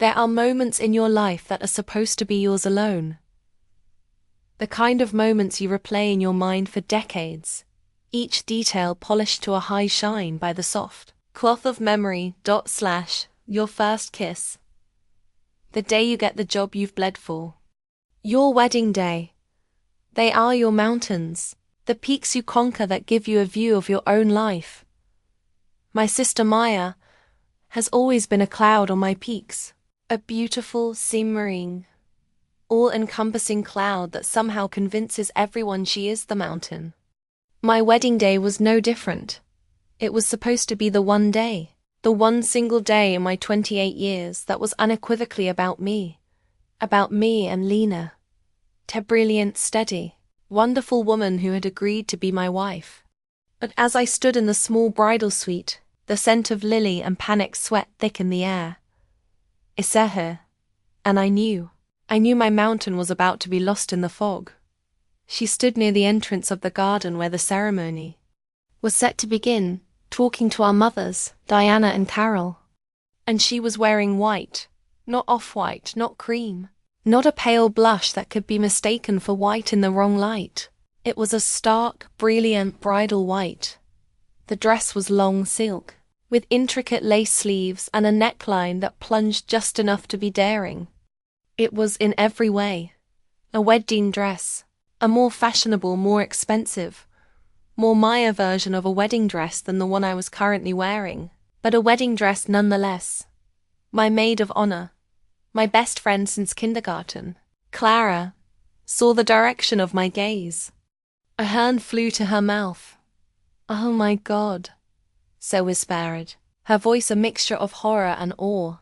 There are moments in your life that are supposed to be yours alone. The kind of moments you replay in your mind for decades, each detail polished to a high shine by the soft cloth of memory. Your first kiss. The day you get the job you've bled for. Your wedding day. They are your mountains, the peaks you conquer that give you a view of your own life. My sister Maya has always been a cloud on my peaks, a beautiful, shimmering, all-encompassing cloud that somehow convinces everyone she is the mountain. My wedding day was no different. It was supposed to be the one day, the one single day in my 28 years that was unequivocally about me and Lena, the brilliant, steady, wonderful woman who had agreed to be my wife. But as I stood in the small bridal suite, the scent of lily and panic sweat thick in the air, I saw her, and I knew my mountain was about to be lost in the fog. She stood near the entrance of the garden where the ceremony was set to begin, talking to our mothers, Diana and Carol. And she was wearing white, not off-white, not cream, not a pale blush that could be mistaken for white in the wrong light. It was a stark, brilliant bridal white. The dress was long silk, with intricate lace sleeves and a neckline that plunged just enough to be daring. It was in every way a wedding dress, a more fashionable, more expensive, more Maya version of a wedding dress than the one I was currently wearing, but a wedding dress nonetheless. My maid of honor, my best friend since kindergarten, Clara, saw the direction of my gaze. A hand flew to her mouth. "Oh my God," she whispered, her voice a mixture of horror and awe.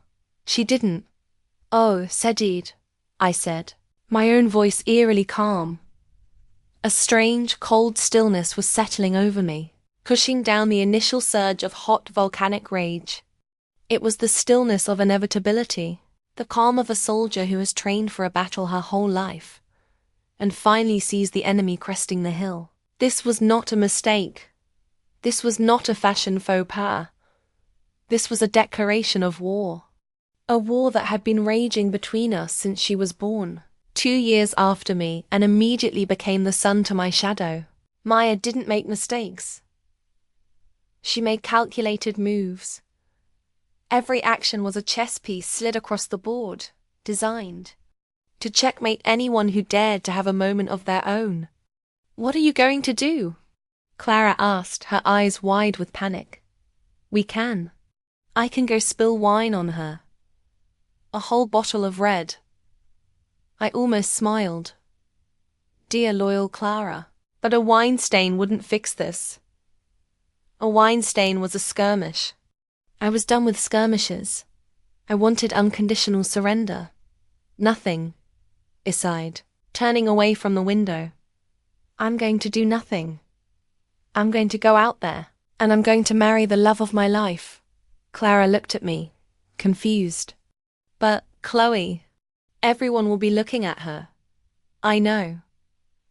She didn't. "Oh, Sedid," I said, my own voice eerily calm. A strange, cold stillness was settling over me, pushing down the initial surge of hot volcanic rage. It was the stillness of inevitability, the calm of a soldier who has trained for a battle her whole life, and finally sees the enemy cresting the hill. This was not a mistake. This was not a fashion faux pas. This was a declaration of war. A war that had been raging between us since she was born, 2 years after me, and immediately became the sun to my shadow. Maya didn't make mistakes. She made calculated moves. Every action was a chess piece slid across the board, designed to checkmate anyone who dared to have a moment of their own. "What are you going to do?" Clara asked, her eyes wide with panic. "We can. I can go spill wine on her. A whole bottle of red." I almost smiled. Dear loyal Clara. But a wine stain wouldn't fix this. A wine stain was a skirmish. I was done with skirmishes. I wanted unconditional surrender. "Nothing," I sighed, turning away from the window. "I'm going to do nothing. I'm going to go out there, and I'm going to marry the love of my life." Clara looked at me, confused. "But, Chloe, everyone will be looking at her." "I know,"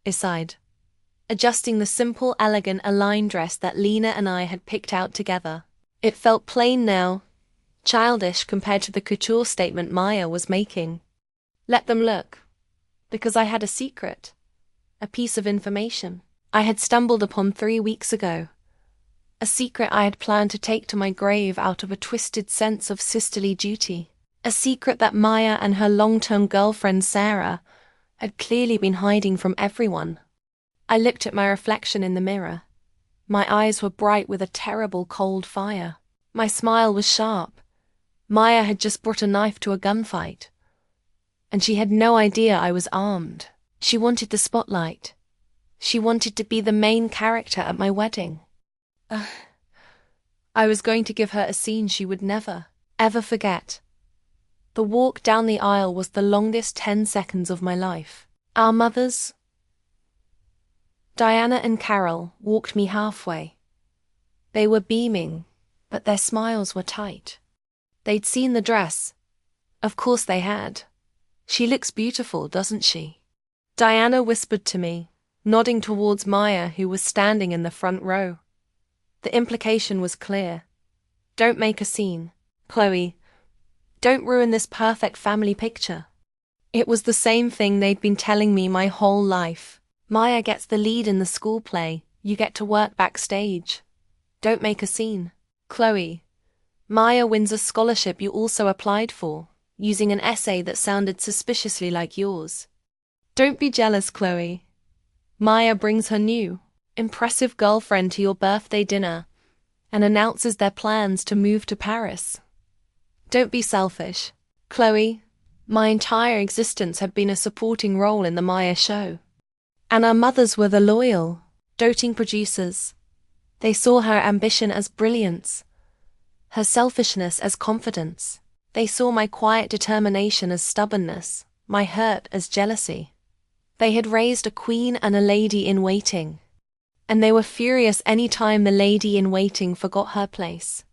I sighed, adjusting the simple, elegant, aligned dress that Lena and I had picked out together. It felt plain now, childish compared to the couture statement Maya was making. Let them look, because I had a secret, a piece of information I had stumbled upon 3 weeks ago, a secret I had planned to take to my grave out of a twisted sense of sisterly duty, a secret that Maya and her long-term girlfriend Sarah had clearly been hiding from everyone. I looked at my reflection in the mirror. My eyes were bright with a terrible cold fire. My smile was sharp. Maya had just brought a knife to a gunfight, and she had no idea I was armed. She wanted the spotlight. She wanted to be the main character at my wedding. I was going to give her a scene she would never, ever forget. The walk down the aisle was the longest 10 seconds of my life. Our mothers, Diana and Carol, walked me halfway. They were beaming, but their smiles were tight. They'd seen the dress. Of course they had. "She looks beautiful, doesn't she?" Diana whispered to me, nodding towards Maya, who was standing in the front row. The implication was clear. "Don't make a scene, Chloe. Don't ruin this perfect family picture. It was the same thing they'd been telling me my whole life. Maya gets the lead in the school play, you get to work backstage. Don't make a scene. Chloe, Maya wins a scholarship you also applied for, using an essay that sounded suspiciously like yours. Don't be jealous, Chloe. Maya brings her new, impressive girlfriend to your birthday dinner and announces their plans to move to Paris. Don't be selfish. Chloe, my entire existence had been a supporting role in the Maya show. And our mothers were the loyal, doting producers. They saw her ambition as brilliance, her selfishness as confidence. They saw my quiet determination as stubbornness, my hurt as jealousy. They had raised a queen and a lady in waiting. And they were furious any time the lady in waiting forgot her place.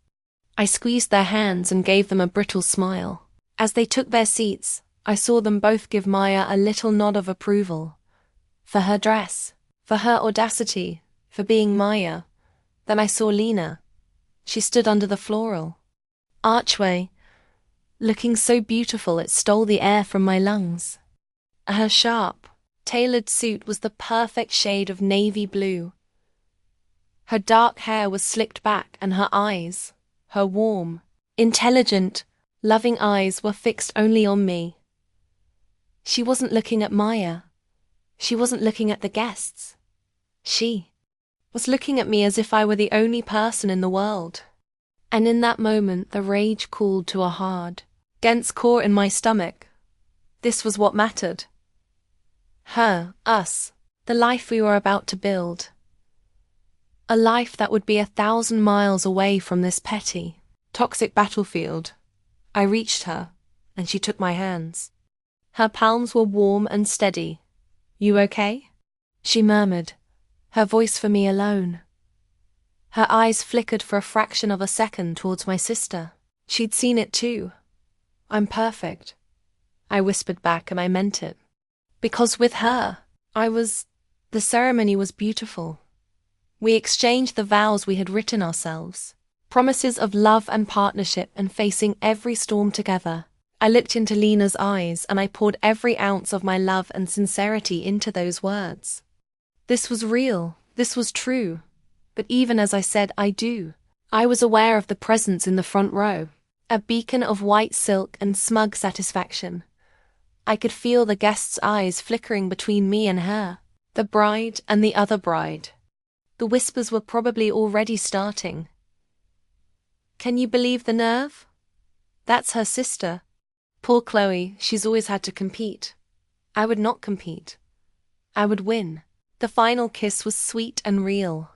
I squeezed their hands and gave them a brittle smile. As they took their seats, I saw them both give Maya a little nod of approval. For her dress, for her audacity, for being Maya. Then I saw Lena. She stood under the floral archway, looking so beautiful it stole the air from my lungs. Her sharp, tailored suit was the perfect shade of navy blue. Her dark hair was slicked back and her eyes, her warm, intelligent, loving eyes were fixed only on me. She wasn't looking at Maya. She wasn't looking at the guests. She was looking at me as if I were the only person in the world. And in that moment the rage cooled to a hard, dense core in my stomach. This was what mattered. Her, us, the life we were about to build. A life that would be 1,000 miles away from this petty, toxic battlefield. I reached her, and she took my hands. Her palms were warm and steady. You okay? She murmured, her voice for me alone. Her eyes flickered for a fraction of a second towards my sister. She'd seen it too. I'm perfect, I whispered back, and I meant it. Because with her, the ceremony was beautiful. We exchanged the vows we had written ourselves, promises of love and partnership and facing every storm together. I looked into Lena's eyes and I poured every ounce of my love and sincerity into those words. This was real, this was true. But even as I said I do, I was aware of the presence in the front row, a beacon of white silk and smug satisfaction. I could feel the guests' eyes flickering between me and her, the bride and the other bride. The whispers were probably already starting. Can you believe the nerve? That's her sister. Poor Chloe, she's always had to compete. I would not compete. I would win. The final kiss was sweet and real.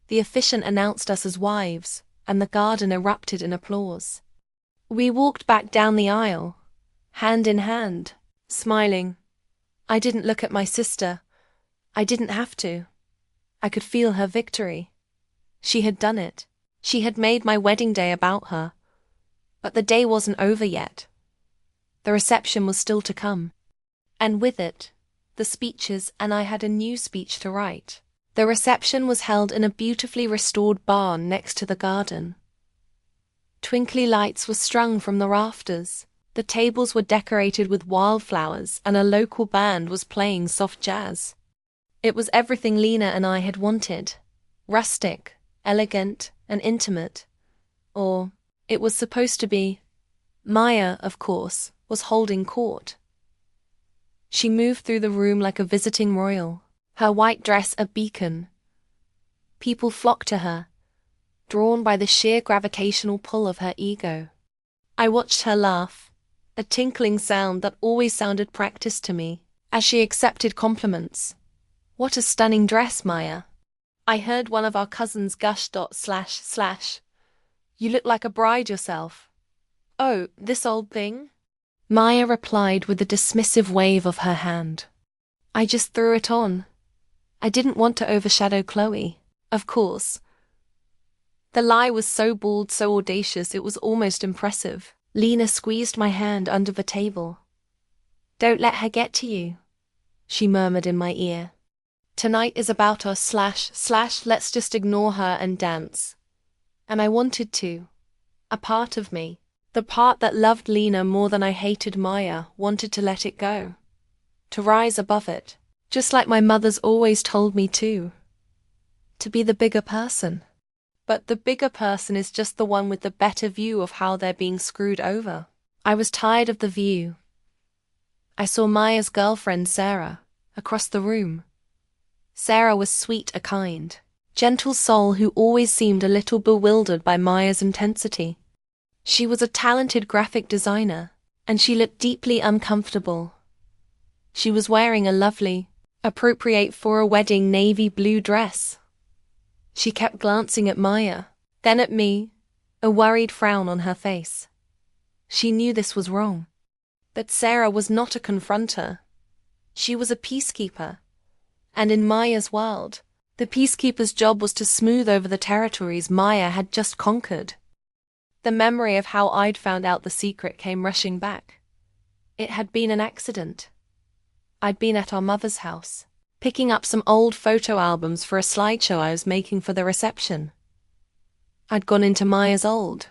The officiant announced us as wives, and the garden erupted in applause. We walked back down the aisle, hand in hand, smiling. I didn't look at my sister. I didn't have to. I could feel her victory. She had done it. She had made my wedding day about her. But the day wasn't over yet. The reception was still to come. And with it, the speeches, and I had a new speech to write. The reception was held in a beautifully restored barn next to the garden. Twinkly lights were strung from the rafters. The tables were decorated with wildflowers and a local band was playing soft jazz. It was everything Lena and I had wanted. Rustic, elegant, and intimate. Or, it was supposed to be. Maya, of course, was holding court. She moved through the room like a visiting royal, her white dress a beacon. People flocked to her, drawn by the sheer gravitational pull of her ego. I watched her laugh, a tinkling sound that always sounded practiced to me, as she accepted compliments. What a stunning dress, Maya. I heard one of our cousins gush ... You look like a bride yourself. Oh, this old thing? Maya replied with a dismissive wave of her hand. I just threw it on. I didn't want to overshadow Chloe, of course. The lie was so bold, so audacious, it was almost impressive. Lena squeezed my hand under the table. Don't let her get to you, she murmured in my ear. Tonight is about us .. Let's just ignore her and dance. And I wanted to. A part of me, The part that loved Lena more than I hated Maya wanted to let it go. To rise above it. Just like my mother's always told me to. To be the bigger person. But the bigger person is just the one with the better view of how they're being screwed over. I was tired of the view. I saw Maya's girlfriend, Sarah, across the room. Sarah was sweet, a kind, gentle soul who always seemed a little bewildered by Maya's intensity. She was a talented graphic designer, and she looked deeply uncomfortable. She was wearing a lovely, appropriate for a wedding navy blue dress. She kept glancing at Maya, then at me, a worried frown on her face. She knew this was wrong. But Sarah was not a confronter. She was a peacekeeper. And in Maya's world, the peacekeeper's job was to smooth over the territories Maya had just conquered. The memory of how I'd found out the secret came rushing back. It had been an accident. I'd been at our mother's house, picking up some old photo albums for a slideshow I was making for the reception. I'd gone into Maya's old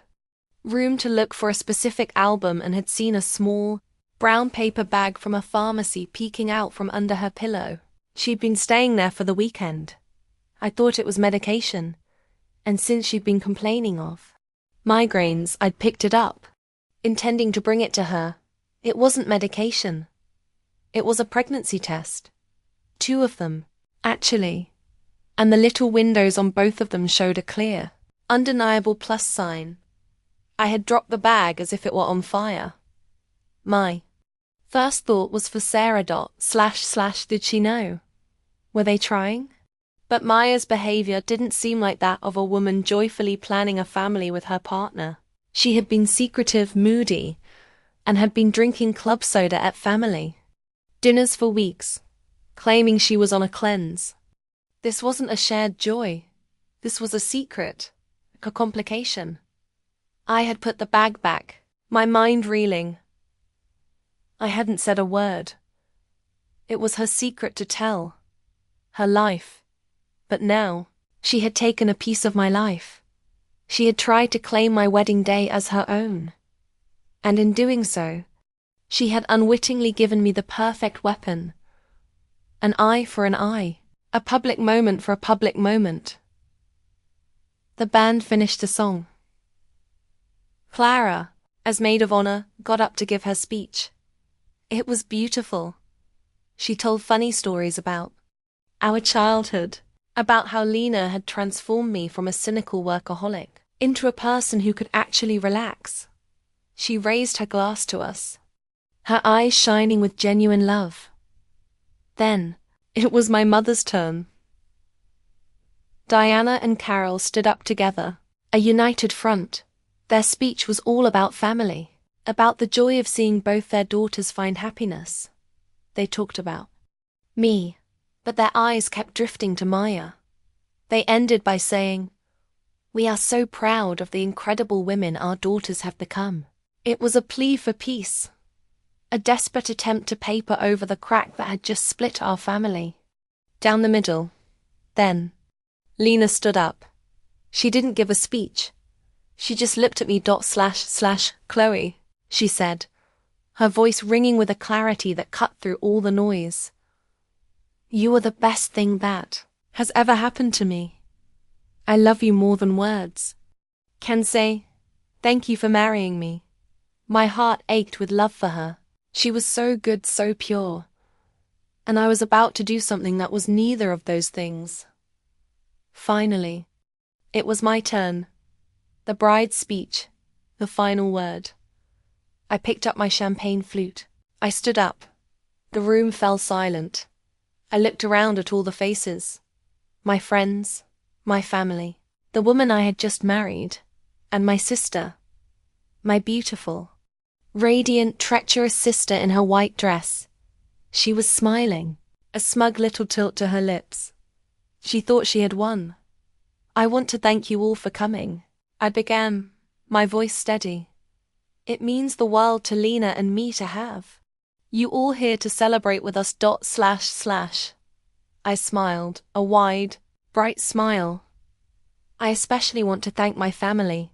room to look for a specific album and had seen a small, brown paper bag from a pharmacy peeking out from under her pillow. She'd been staying there for the weekend. I thought it was medication, and since she'd been complaining of migraines, I'd picked it up, intending to bring it to her. It wasn't medication. It was a pregnancy test. 2 of them, actually, and the little windows on both of them showed a clear, undeniable plus sign. I had dropped the bag as if it were on fire. My first thought was for Sarah. Did she know? Were they trying? But Maya's behavior didn't seem like that of a woman joyfully planning a family with her partner. She had been secretive, moody, and had been drinking club soda at family dinners for weeks, claiming she was on a cleanse. This wasn't a shared joy. This was a secret, a complication. I had put the bag back, my mind reeling. I hadn't said a word. It was her secret to tell. Her life. But now, she had taken a piece of my life. She had tried to claim my wedding day as her own. And in doing so, she had unwittingly given me the perfect weapon. An eye for an eye. A public moment for a public moment. The band finished the song. Clara, as maid of honor, got up to give her speech. It was beautiful. She told funny stories about our childhood, about how Lena had transformed me from a cynical workaholic into a person who could actually relax. She raised her glass to us, her eyes shining with genuine love. Then, it was my mother's turn. Diana and Carol stood up together, a united front. Their speech was all about family, about the joy of seeing both their daughters find happiness. They talked about me, but their eyes kept drifting to Maya. They ended by saying, "We are so proud of the incredible women our daughters have become." It was a plea for peace, a desperate attempt to paper over the crack that had just split our family. Down the middle. Then, Lena stood up. She didn't give a speech. She just looked at me. Chloe, she said, her voice ringing with a clarity that cut through all the noise. You are the best thing that has ever happened to me. I love you more than words. Can say, thank you for marrying me. My heart ached with love for her. She was so good, so pure. And I was about to do something that was neither of those things. Finally, it was my turn. The bride's speech, the final word. I picked up my champagne flute. I stood up. The room fell silent. I looked around at all the faces. My friends, my family, the woman I had just married, and my sister. My beautiful, radiant, treacherous sister in her white dress. She was smiling, a smug little tilt to her lips. She thought she had won. I want to thank you all for coming. I began, my voice steady. It means the world to Lena and me to have you all here to celebrate with us. I smiled, a wide, bright smile. I especially want to thank my family,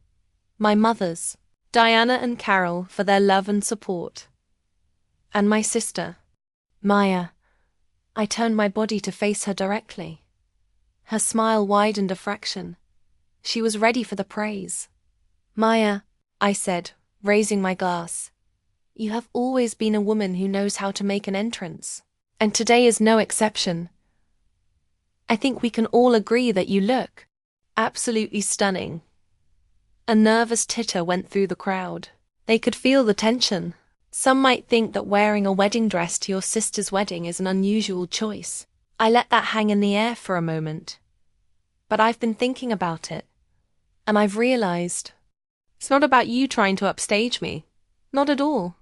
my mothers, Diana and Carol for their love and support. And my sister, Maya. I turned my body to face her directly. Her smile widened a fraction. She was ready for the praise. Maya, I said, raising my glass. You have always been a woman who knows how to make an entrance, and today is no exception. I think we can all agree that you look absolutely stunning. A nervous titter went through the crowd. They could feel the tension. Some might think that wearing a wedding dress to your sister's wedding is an unusual choice. I let that hang in the air for a moment. But I've been thinking about it, and I've realized it's not about you trying to upstage me. Not at all.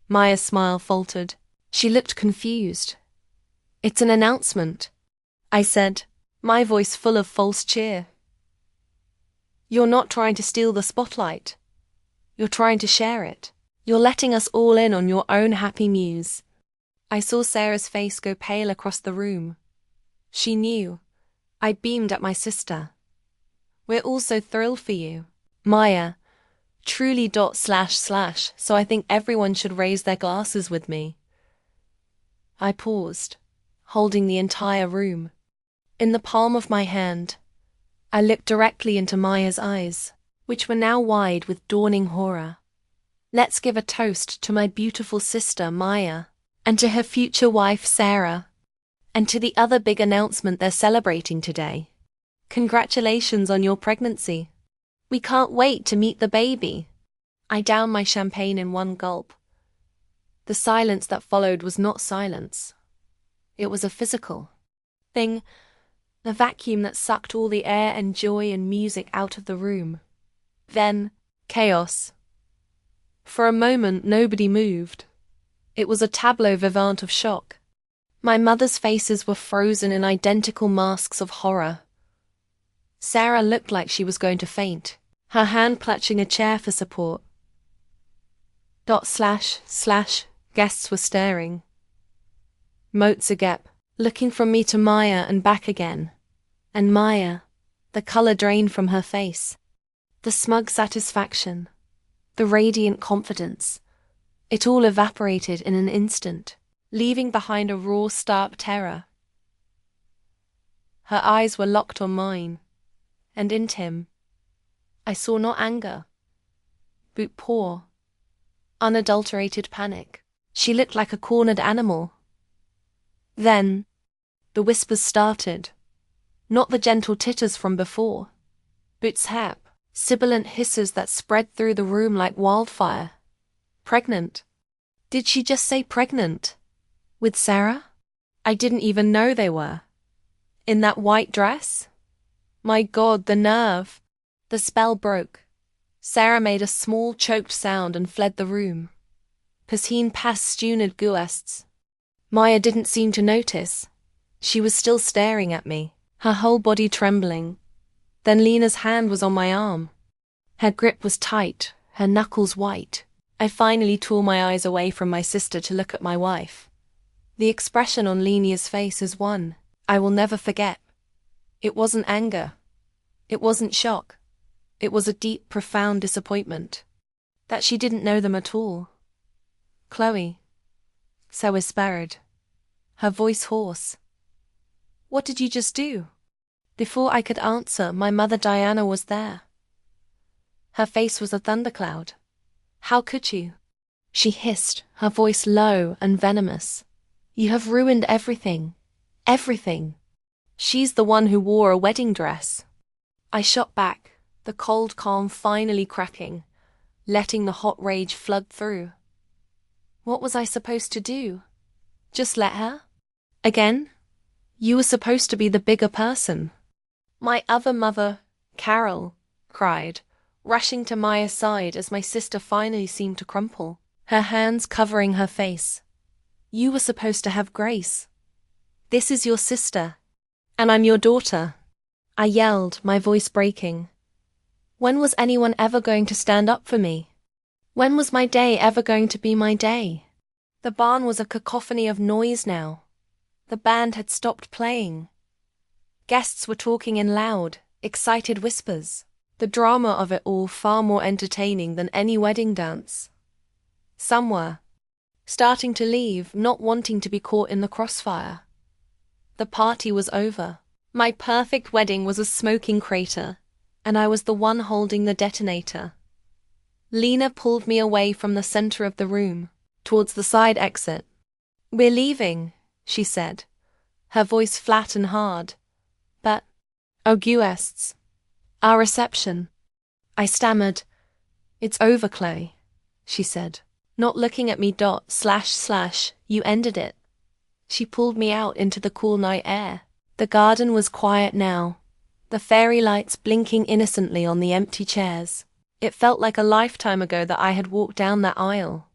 Maya's smile faltered. She looked confused. It's an announcement, I said, my voice full of false cheer. You're not trying to steal the spotlight. You're trying to share it. You're letting us all in on your own happy muse. I saw Sarah's face go pale across the room. She knew. I beamed at my sister. We're all so thrilled for you, Maya. Truly ... so I think everyone should raise their glasses with me. I paused, holding the entire room. In the palm of my hand, I looked directly into Maya's eyes, which were now wide with dawning horror. Let's give a toast to my beautiful sister, Maya, and to her future wife, Sarah, and to the other big announcement they're celebrating today. Congratulations on your pregnancy. We can't wait to meet the baby. I downed my champagne in one gulp. The silence that followed was not silence. It was a physical thing, the vacuum that sucked all the air and joy and music out of the room. Then, chaos. For a moment, nobody moved. It was a tableau vivant of shock. My mother's faces were frozen in identical masks of horror. Sarah looked like she was going to faint, her hand clutching a chair for support. ... Guests were staring. Mozart, looking from me to Maya and back again. And Maya, the color drained from her face. The smug satisfaction, the radiant confidence. It all evaporated in an instant, leaving behind a raw, stark terror. Her eyes were locked on mine, and in Tim, I saw not anger, but poor, unadulterated panic. She looked like a cornered animal. Then, the whispers started, not the gentle titters from before, but snap, sibilant hisses that spread through the room like wildfire. Pregnant. Did she just say pregnant? With Sarah? I didn't even know they were. In that white dress? My God, the nerve! The spell broke. Sarah made a small, choked sound and fled the room. Pasine pas stuned guests. Maya didn't seem to notice. She was still staring at me, her whole body trembling. Then Lena's hand was on my arm. Her grip was tight, her knuckles white. I finally tore my eyes away from my sister to look at my wife. The expression on Lena's face is one I will never forget. It wasn't anger. It wasn't shock. It was a deep, profound disappointment. That she didn't know them at all. Chloe. So whispered. Her voice hoarse. What did you just do? Before I could answer, my mother Diana was there. Her face was a thundercloud. How could you? She hissed, her voice low and venomous. You have ruined everything. Everything. She's the one who wore a wedding dress. I shot back, the cold calm finally cracking, letting the hot rage flood through. What was I supposed to do? Just let her? Again? You were supposed to be the bigger person. My other mother, Carol, cried, rushing to Maya's side as my sister finally seemed to crumple, her hands covering her face. You were supposed to have grace. This is your sister, and I'm your daughter. I yelled, my voice breaking. When was anyone ever going to stand up for me? When was my day ever going to be my day? The barn was a cacophony of noise now. The band had stopped playing. Guests were talking in loud, excited whispers. The drama of it all far more entertaining than any wedding dance. Some were starting to leave, not wanting to be caught in the crossfire. The party was over. My perfect wedding was a smoking crater, and I was the one holding the detonator. Lena pulled me away from the center of the room, towards the side exit. "We're leaving," she said, her voice flat and hard. "But, oh guests, our reception." I stammered. "It's over, Chloe," she said, not looking at me. / You ended it." She pulled me out into the cool night air. The garden was quiet now, the fairy lights blinking innocently on the empty chairs. It felt like a lifetime ago that I had walked down that aisle.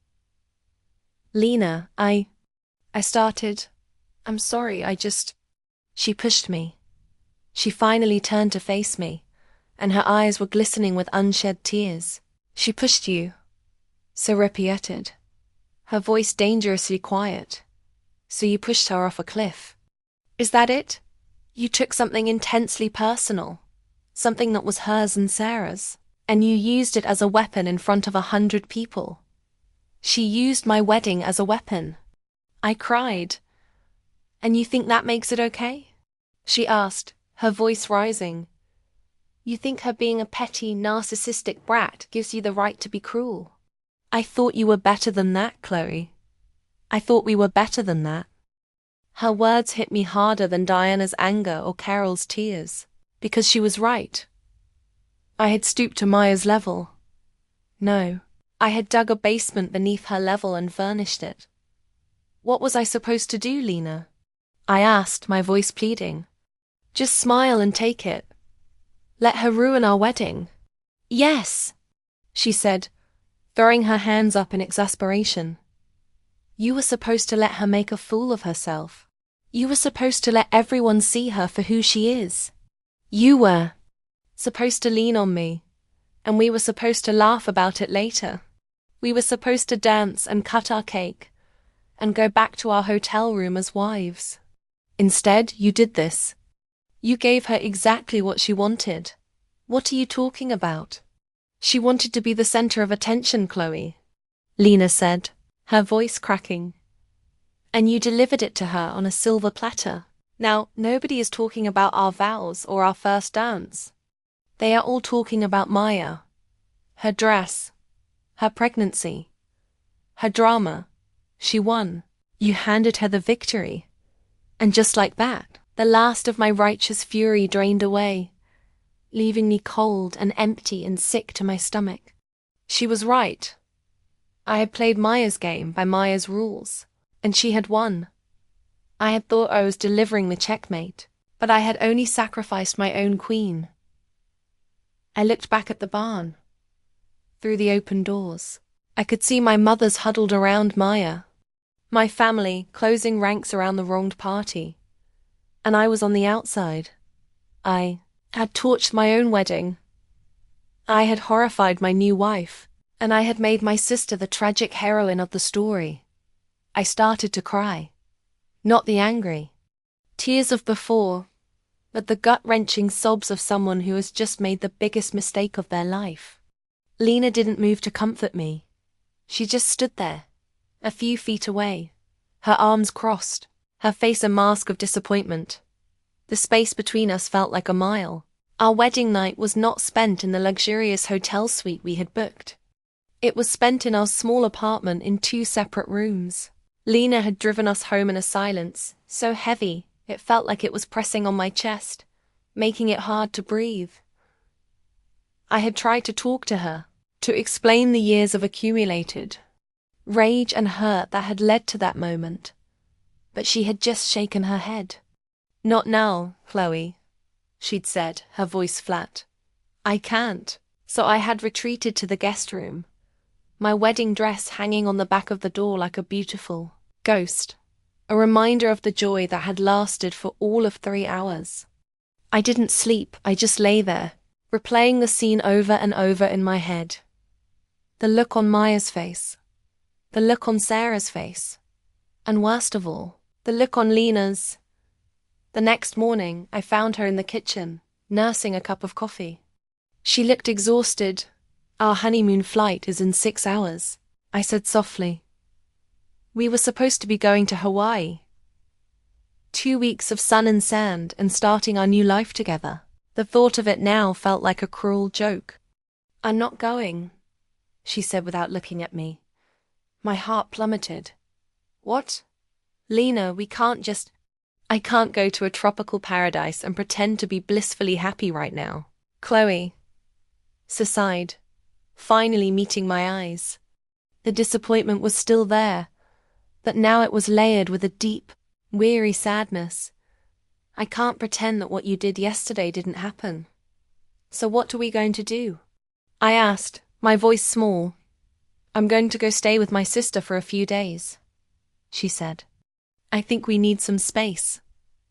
"Lena, I started. I'm sorry, She pushed me. She finally turned to face me, and her eyes were glistening with unshed tears. "She pushed you," so repeated, her voice dangerously quiet. "So you pushed her off a cliff. Is that it? You took something intensely personal, something that was hers and Sarah's, and you used it as a weapon in front of 100 people. She used my wedding as a weapon." I cried. "And you think that makes it okay?" she asked, her voice rising. "You think her being a petty, narcissistic brat gives you the right to be cruel? I thought you were better than that, Chloe. I thought we were better than that." Her words hit me harder than Diana's anger or Carol's tears, because she was right. I had stooped to Maya's level. No, I had dug a basement beneath her level and furnished it. What was I supposed to do, Lena? I asked, my voice pleading. "Just smile and take it. Let her ruin our wedding." "Yes," she said, throwing her hands up in exasperation. "You were supposed to let her make a fool of herself. You were supposed to let everyone see her for who she is. You were supposed to lean on me, and we were supposed to laugh about it later. We were supposed to dance and cut our cake, and go back to our hotel room as wives. Instead, you did this. You gave her exactly what she wanted. What are you talking about?" "She wanted to be the center of attention, Chloe," Lena said, her voice cracking. "And you delivered it to her on a silver platter. Now, nobody is talking about our vows or our first dance. They are all talking about Maya, her dress, her pregnancy, her drama. She won. You handed her the victory. And just like that, the last of my righteous fury drained away, leaving me cold and empty and sick to my stomach. She was right. I had played Maya's game by Maya's rules, and she had won. I had thought I was delivering the checkmate, but I had only sacrificed my own queen. I looked back at the barn. Through the open doors, I could see my mothers huddled around Maya, my family closing ranks around the wronged party, and I was on the outside. I had torched my own wedding. I had horrified my new wife, and I had made my sister the tragic heroine of the story. I started to cry. Not the angry tears of before, but the gut-wrenching sobs of someone who has just made the biggest mistake of their life. Lena didn't move to comfort me. She just stood there, a few feet away, her arms crossed, her face a mask of disappointment. The space between us felt like a mile. Our wedding night was not spent in the luxurious hotel suite we had booked. It was spent in our small apartment in 2 separate rooms. Lena had driven us home in a silence, so heavy it felt like it was pressing on my chest, making it hard to breathe. I had tried to talk to her, to explain the years of accumulated rage and hurt that had led to that moment, but she had just shaken her head. "Not now, Chloe," she'd said, her voice flat. "I can't." So I had retreated to the guest room, my wedding dress hanging on the back of the door like a beautiful ghost, a reminder of the joy that had lasted for all of 3 hours. I didn't sleep, I just lay there, replaying the scene over and over in my head. The look on Maya's face, the look on Sarah's face, and worst of all, the look on Lena's. The next morning, I found her in the kitchen, nursing a cup of coffee. She looked exhausted. Our honeymoon flight is in 6 hours, I said softly. We were supposed to be going to Hawaii. 2 weeks of sun and sand and starting our new life together. The thought of it now felt like a cruel joke. I'm not going, she said without looking at me. My heart plummeted. What? Lena, we can't just... I can't go to a tropical paradise and pretend to be blissfully happy right now. Chloe. She sighed, finally meeting my eyes. The disappointment was still there, but now it was layered with a deep, weary sadness. I can't pretend that what you did yesterday didn't happen. So what are we going to do? I asked, my voice small. I'm going to go stay with my sister for a few days, she said. I think we need some space.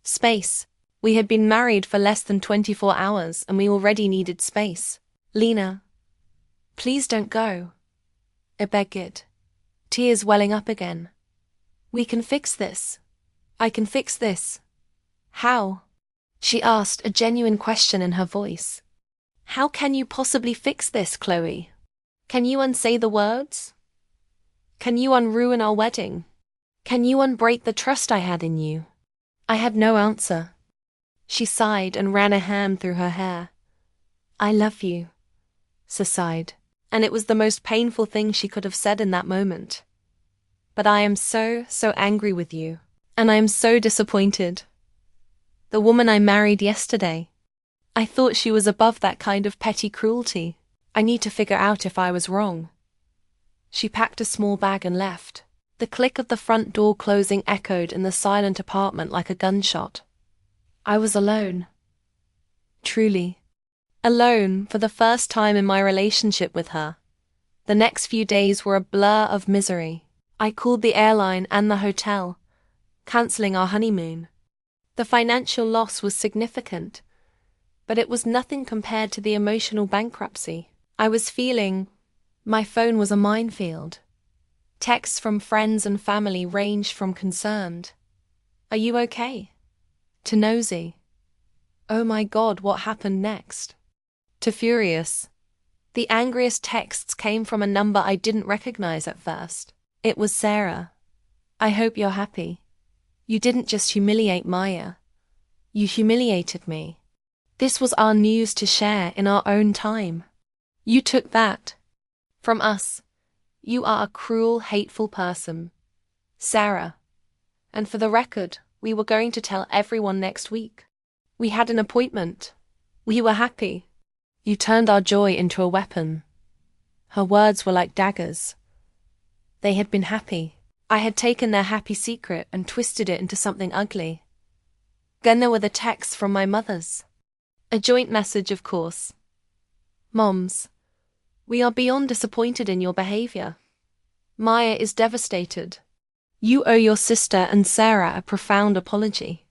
Space. We had been married for less than 24 hours and we already needed space. Lena, please don't go, I begged, tears welling up again. We can fix this. I can fix this. How? She asked, a genuine question in her voice. How can you possibly fix this, Chloe? Can you unsay the words? Can you unruin our wedding? Can you unbreak the trust I had in you? I had no answer. She sighed and ran a hand through her hair. I love you, she sighed, and it was the most painful thing she could have said in that moment. But I am so angry with you, and I am so disappointed. The woman I married yesterday, I thought she was above that kind of petty cruelty. I need to figure out if I was wrong. She packed a small bag and left. The click of the front door closing echoed in the silent apartment like a gunshot. I was alone. Truly. Alone for the first time in my relationship with her. The next few days were a blur of misery. I called the airline and the hotel, cancelling our honeymoon. The financial loss was significant, but it was nothing compared to the emotional bankruptcy I was feeling. My phone was a minefield. Texts from friends and family ranged from concerned, "Are you okay?" to nosy, "Oh my God, what happened next?" to furious. The angriest texts came from a number I didn't recognize at first. It was Sarah. "I hope you're happy. You didn't just humiliate Maya. You humiliated me. This was our news to share in our own time. You took that from us. You are a cruel, hateful person. Sarah. And for the record, we were going to tell everyone next week. We had an appointment. We were happy. You turned our joy into a weapon." Her words were like daggers. They had been happy. I had taken their happy secret and twisted it into something ugly. Then there were the texts from my mothers. A joint message, of course. "Moms, we are beyond disappointed in your behavior. Maya is devastated. You owe your sister and Sarah a profound apology.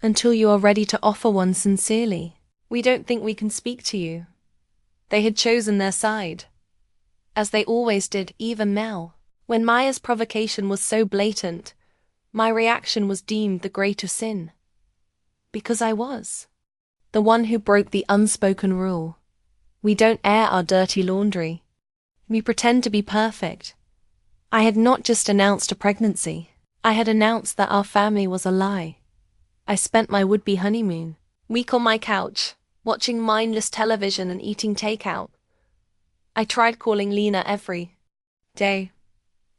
Until you are ready to offer one sincerely, we don't think we can speak to you." They had chosen their side, as they always did, even now. When Maya's provocation was so blatant, my reaction was deemed the greater sin. Because I was the one who broke the unspoken rule. We don't air our dirty laundry. We pretend to be perfect. I had not just announced a pregnancy. I had announced that our family was a lie. I spent my would-be honeymoon, week on my couch, watching mindless television and eating takeout. I tried calling Lena every day,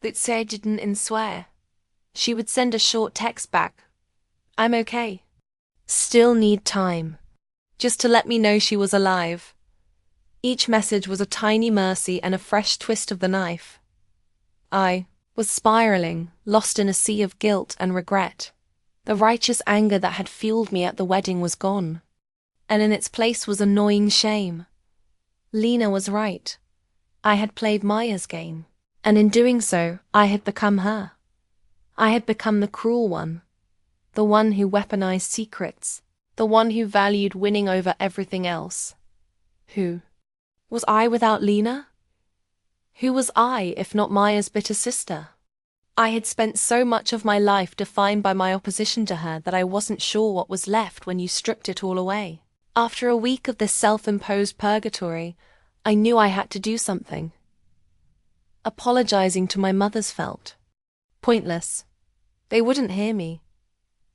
but Sarah didn't swear. She would send a short text back, "I'm okay. Still need time," just to let me know she was alive. Each message was a tiny mercy and a fresh twist of the knife. I was spiraling, lost in a sea of guilt and regret. The righteous anger that had fueled me at the wedding was gone, and in its place was annoying shame. Lena was right. I had played Maya's game, and in doing so, I had become her. I had become the cruel one, the one who weaponized secrets, the one who valued winning over everything else. Who was I without Lena? Who was I if not Maya's bitter sister? I had spent so much of my life defined by my opposition to her that I wasn't sure what was left when you stripped it all away. After a week of this self-imposed purgatory, I knew I had to do something. Apologizing to my mothers felt pointless. They wouldn't hear me.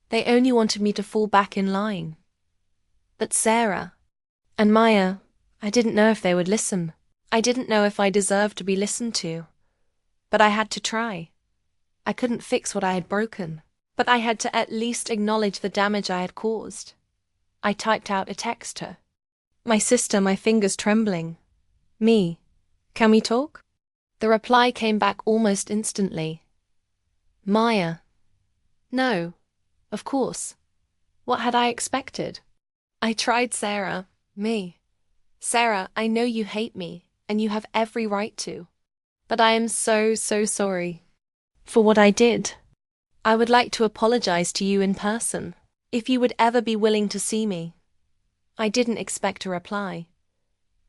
They only wanted me to fall back in line. But Sarah and Maya, I didn't know if they would listen. I didn't know if I deserved to be listened to. But I had to try. I couldn't fix what I had broken, but I had to at least acknowledge the damage I had caused. I typed out a text to her. My sister, my fingers trembling. Me. Can we talk? The reply came back almost instantly. Maya. No. Of course. What had I expected? I tried Sarah. Me. Sarah, I know you hate me, and you have every right to. But I am so sorry for what I did. I would like to apologize to you in person, if you would ever be willing to see me. I didn't expect a reply,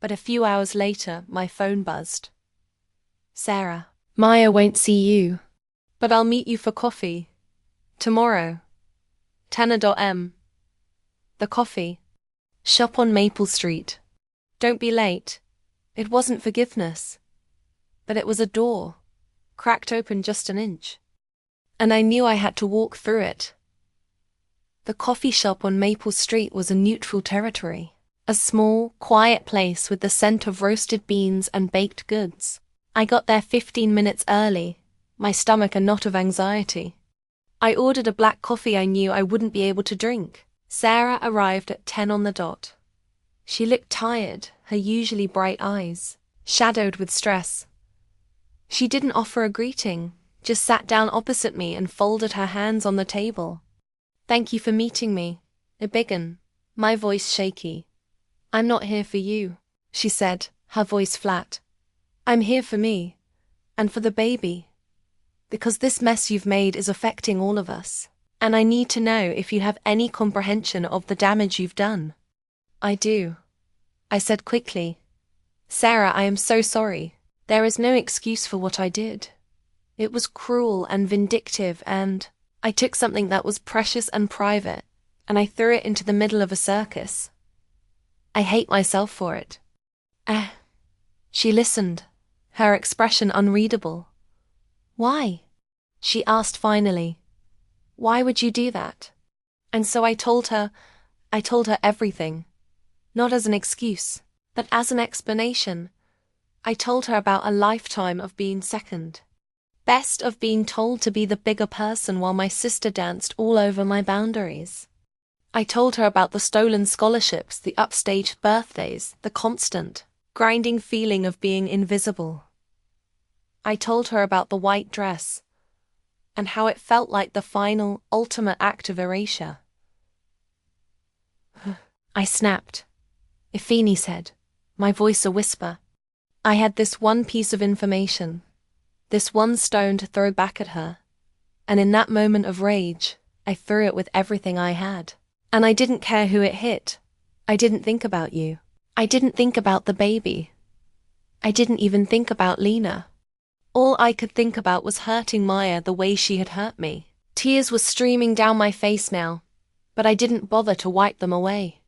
but a few hours later my phone buzzed. Sarah, Maya won't see you, but I'll meet you for coffee. Tomorrow. 10 a.m. The coffee shop on Maple Street. Don't be late. It wasn't forgiveness, but it was a door, cracked open just an inch. And I knew I had to walk through it. The coffee shop on Maple Street was a neutral territory, a small, quiet place with the scent of roasted beans and baked goods. I got there 15 minutes early, my stomach a knot of anxiety. I ordered a black coffee I knew I wouldn't be able to drink. Sarah arrived at 10 on the dot. She looked tired, her usually bright eyes shadowed with stress. She didn't offer a greeting, just sat down opposite me and folded her hands on the table. Thank you for meeting me, I began, my voice shaky. I'm not here for you, she said, her voice flat. I'm here for me, and for the baby. Because this mess you've made is affecting all of us, and I need to know if you have any comprehension of the damage you've done. I do, I said quickly. Sarah, I am so sorry. There is no excuse for what I did. It was cruel and vindictive, and I took something that was precious and private, and I threw it into the middle of a circus. I hate myself for it. She listened, her expression unreadable. Why? She asked finally. Why would you do that? And so I told her everything. Not as an excuse, but as an explanation. I told her about a lifetime of being second. Best of being told to be the bigger person while my sister danced all over my boundaries. I told her about the stolen scholarships, the upstaged birthdays, the constant, grinding feeling of being invisible. I told her about the white dress, and how it felt like the final, ultimate act of erasure. I snapped. Ifini said, my voice a whisper. I had this one piece of information, this one stone to throw back at her, and in that moment of rage, I threw it with everything I had. And I didn't care who it hit. I didn't think about you. I didn't think about the baby. I didn't even think about Lena. All I could think about was hurting Maya the way she had hurt me. Tears were streaming down my face now, but I didn't bother to wipe them away.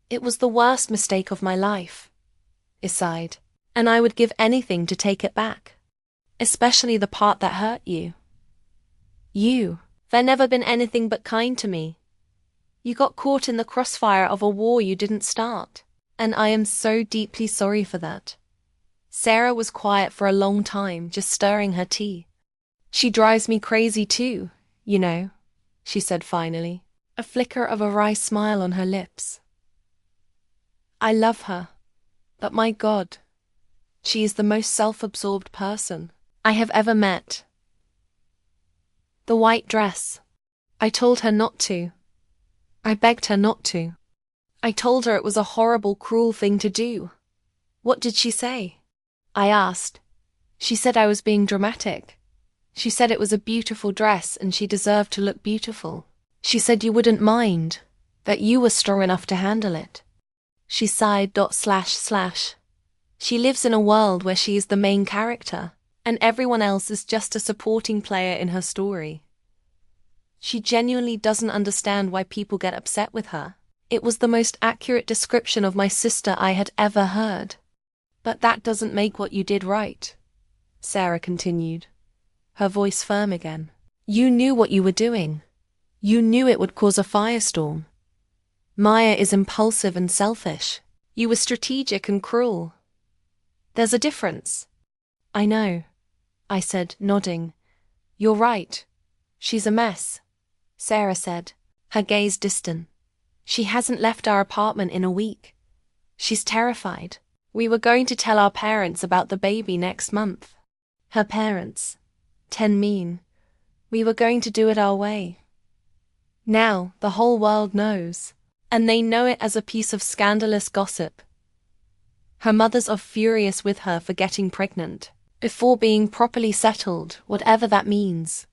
It was the worst mistake of my life, I sighed, and I would give anything to take it back. Especially the part that hurt you. You. There never been anything but kind to me. You got caught in the crossfire of a war you didn't start, and I am so deeply sorry for that. Sarah was quiet for a long time, just stirring her tea. She drives me crazy too, you know, she said finally, a flicker of a wry smile on her lips. I love her, but my God, she is the most self-absorbed person I have ever met. The white dress. I told her not to. I begged her not to. I told her it was a horrible, cruel thing to do. What did she say? I asked. She said I was being dramatic. She said it was a beautiful dress and she deserved to look beautiful. She said you wouldn't mind, that you were strong enough to handle it. She sighed ... She lives in a world where she is the main character, and everyone else is just a supporting player in her story. She genuinely doesn't understand why people get upset with her. It was the most accurate description of my sister I had ever heard. But that doesn't make what you did right, Sarah continued, her voice firm again. You knew what you were doing. You knew it would cause a firestorm. Maya is impulsive and selfish. You were strategic and cruel. There's a difference. I know, I said, nodding. You're right. She's a mess, Sarah said, her gaze distant. She hasn't left our apartment in a week. She's terrified. We were going to tell our parents about the baby next month. Her parents. 10 mean. We were going to do it our way. Now the whole world knows, and they know it as a piece of scandalous gossip. Her mothers are furious with her for getting pregnant, before being properly settled, whatever that means.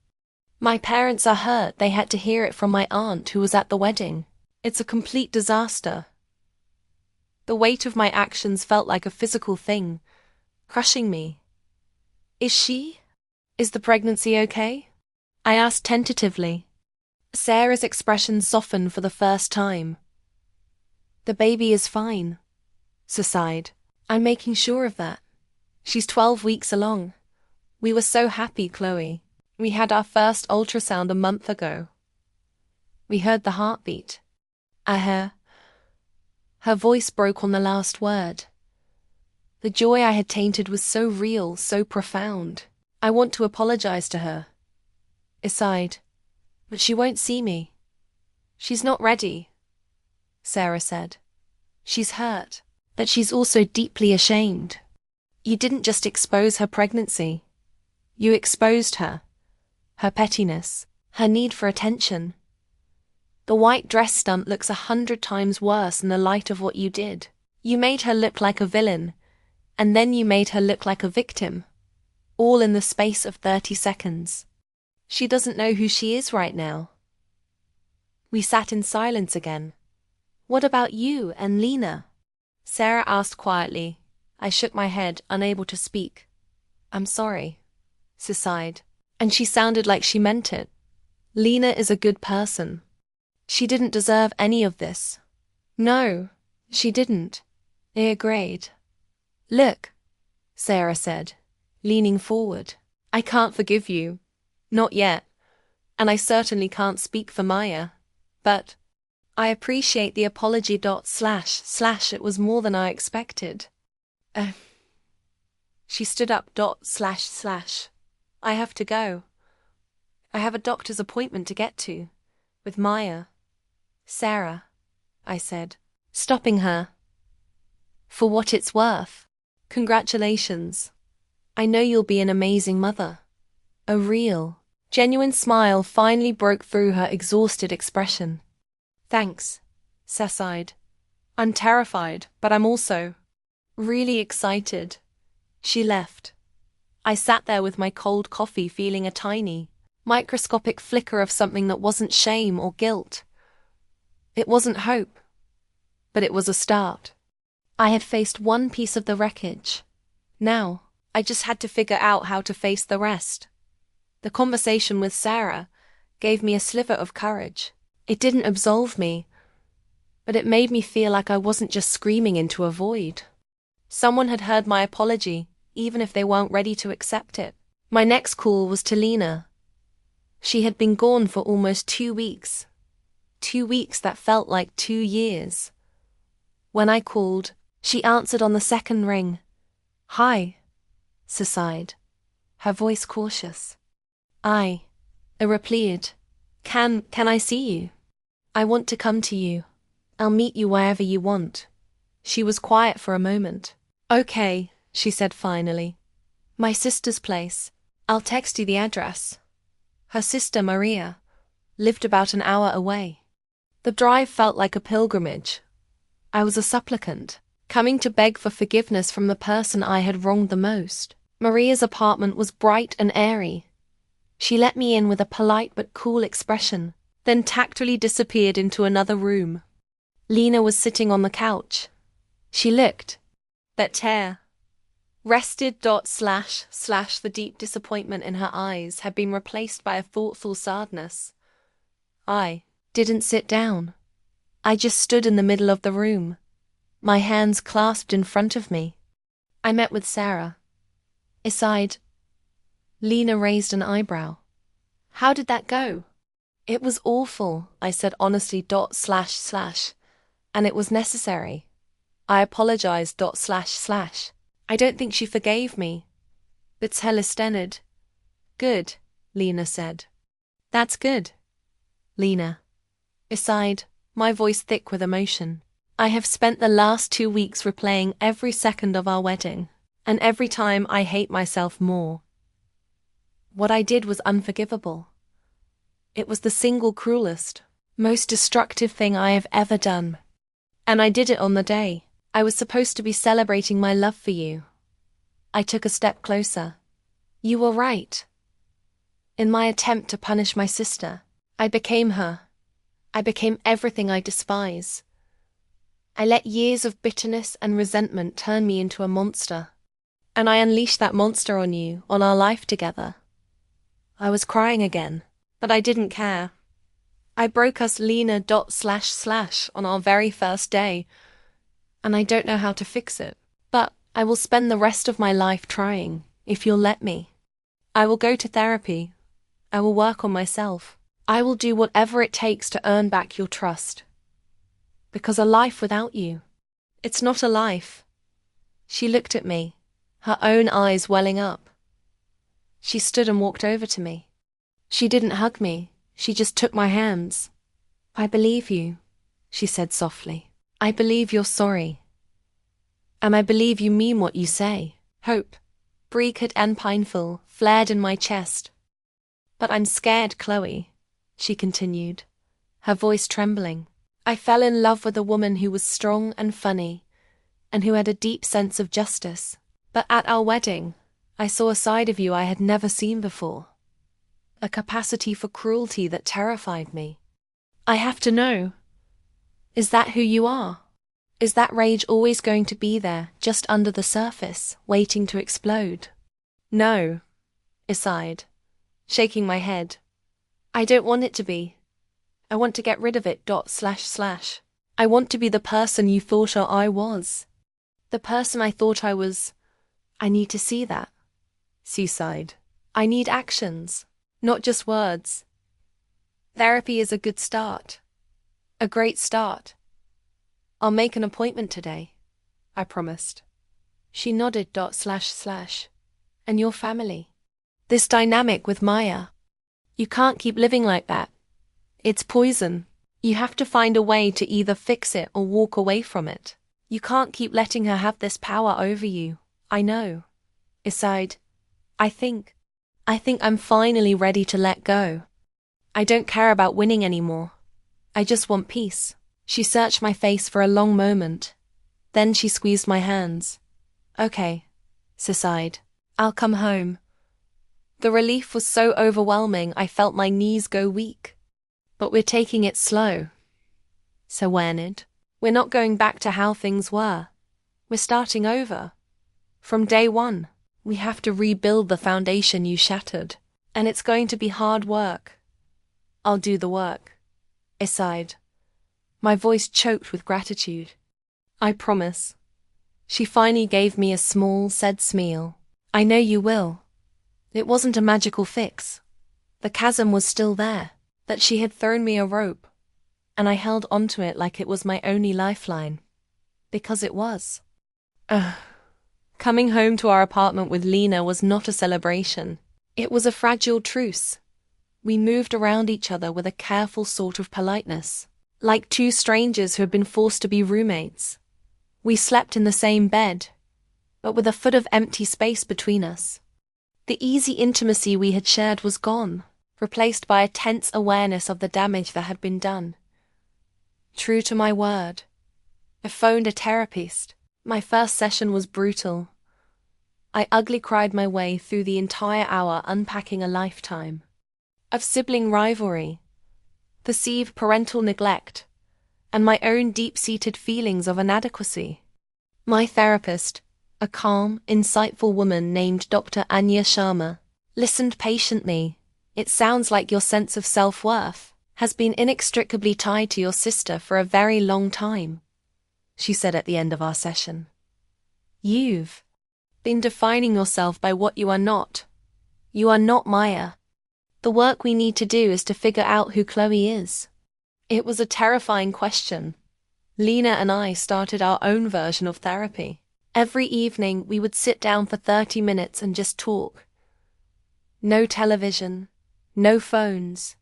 My parents are hurt they had to hear it from my aunt who was at the wedding. It's a complete disaster. The weight of my actions felt like a physical thing, crushing me. Is the pregnancy okay? I asked tentatively. Sarah's expression softened for the first time. The baby is fine, she sighed. I'm making sure of that. She's 12 weeks along. We were so happy, Chloe. We had our first ultrasound a month ago. We heard the heartbeat. Her voice broke on the last word. The joy I had tainted was so real, so profound. I want to apologize to her. Aside, but she won't see me. She's not ready, Sarah said. She's hurt, but she's also deeply ashamed. You didn't just expose her pregnancy. You exposed her pettiness, her need for attention. The white dress stunt looks 100 times worse in the light of what you did. You made her look like a villain, and then you made her look like a victim, all in the space of 30 seconds. She doesn't know who she is right now. We sat in silence again. What about you and Lena? Sarah asked quietly. I shook my head, unable to speak. I'm sorry, she sighed, and she sounded like she meant it. Lena is a good person. She didn't deserve any of this. No, she didn't. I agreed. Look, Sarah said, leaning forward. I can't forgive you. Not yet. And I certainly can't speak for Maya. But I appreciate the apology. It was more than I expected. She stood up. I have to go. I have a doctor's appointment to get to. With Maya. Sarah, I said, stopping her. For what it's worth. Congratulations. I know you'll be an amazing mother. A real, genuine smile finally broke through her exhausted expression. Thanks, she sighed. I'm terrified, but I'm also really excited. She left. I sat there with my cold coffee feeling a tiny, microscopic flicker of something that wasn't shame or guilt. It wasn't hope, but it was a start. I had faced one piece of the wreckage. Now, I just had to figure out how to face the rest. The conversation with Sarah gave me a sliver of courage. It didn't absolve me, but it made me feel like I wasn't just screaming into a void. Someone had heard my apology, even if they weren't ready to accept it. My next call was to Lena. She had been gone for almost 2 weeks. 2 weeks that felt like 2 years. When I called, she answered on the second ring. Hi, she sighed, her voice cautious. I replied. Can I see you? I want to come to you. I'll meet you wherever you want. She was quiet for a moment. Okay, she said finally. My sister's place. I'll text you the address. Her sister, Maria, lived about an hour away. The drive felt like a pilgrimage. I was a supplicant, coming to beg for forgiveness from the person I had wronged the most. Maria's apartment was bright and airy. She let me in with a polite but cool expression, then tactfully disappeared into another room. Lena was sitting on the couch. She looked. That tear. Rested. The deep disappointment in her eyes had been replaced by a thoughtful sadness. I didn't sit down. I just stood in the middle of the room, my hands clasped in front of me. I met with Sarah. Aside, Lena raised an eyebrow. How did that go? It was awful, I said honestly, ... And it was necessary. I apologized, ... I don't think she forgave me. It's Helistenid. Good, Lena said. That's good. Lena. Aside, my voice thick with emotion. I have spent the last 2 weeks replaying every second of our wedding, and every time I hate myself more. What I did was unforgivable. It was the single cruelest, most destructive thing I have ever done. And I did it on the day I was supposed to be celebrating my love for you. I took a step closer. You were right. In my attempt to punish my sister, I became her. I became everything I despise. I let years of bitterness and resentment turn me into a monster. And I unleashed that monster on you, on our life together. I was crying again, but I didn't care. I broke us Lena ... on our very first day, and I don't know how to fix it. But I will spend the rest of my life trying, if you'll let me. I will go to therapy. I will work on myself. I will do whatever it takes to earn back your trust. Because a life without you, it's not a life. She looked at me, her own eyes welling up. She stood and walked over to me. She didn't hug me, she just took my hands. I believe you, she said softly. I believe you're sorry. And I believe you mean what you say. Hope, briquet and pineful, flared in my chest. But I'm scared, Chloe, she continued, her voice trembling. I fell in love with a woman who was strong and funny, and who had a deep sense of justice. But at our wedding, I saw a side of you I had never seen before. A capacity for cruelty that terrified me. I have to know. Is that who you are? Is that rage always going to be there, just under the surface, waiting to explode? No, aside, shaking my head. I don't want it to be. I want to get rid of it ... I want to be the person you thought I was. The person I thought I was. I need to see that. Seaside. I need actions, not just words. Therapy is a good start. A great start. I'll make an appointment today, I promised. She nodded ... And your family? This dynamic with Maya. You can't keep living like that. It's poison. You have to find a way to either fix it or walk away from it. You can't keep letting her have this power over you. I know. Aside, I think I'm finally ready to let go. I don't care about winning anymore. I just want peace. She searched my face for a long moment. Then she squeezed my hands. Okay, sighed. I'll come home. The relief was so overwhelming I felt my knees go weak. But we're taking it slow. So Wernid, we're not going back to how things were. We're starting over. From day one, we have to rebuild the foundation you shattered. And it's going to be hard work. I'll do the work. Aside. My voice choked with gratitude. I promise. She finally gave me a small, sad smile. I know you will. It wasn't a magical fix. The chasm was still there, that she had thrown me a rope, and I held onto it like it was my only lifeline. Because it was. Coming home to our apartment with Lena was not a celebration. It was a fragile truce. We moved around each other with a careful sort of politeness, like two strangers who had been forced to be roommates. We slept in the same bed, but with a foot of empty space between us. The easy intimacy we had shared was gone, replaced by a tense awareness of the damage that had been done. True to my word, I phoned a therapist. My first session was brutal. I ugly cried my way through the entire hour, unpacking a lifetime of sibling rivalry, perceived parental neglect, and my own deep-seated feelings of inadequacy. My therapist, a calm, insightful woman named Dr. Anya Sharma, listened patiently. It sounds like your sense of self-worth, has been inextricably tied to your sister for a very long time, she said at the end of our session. You've been defining yourself by what you are not. You are not Maya. The work we need to do is to figure out who Chloe is. It was a terrifying question. Lena and I started our own version of therapy. Every evening we would sit down for 30 minutes and just talk. No television, no phones.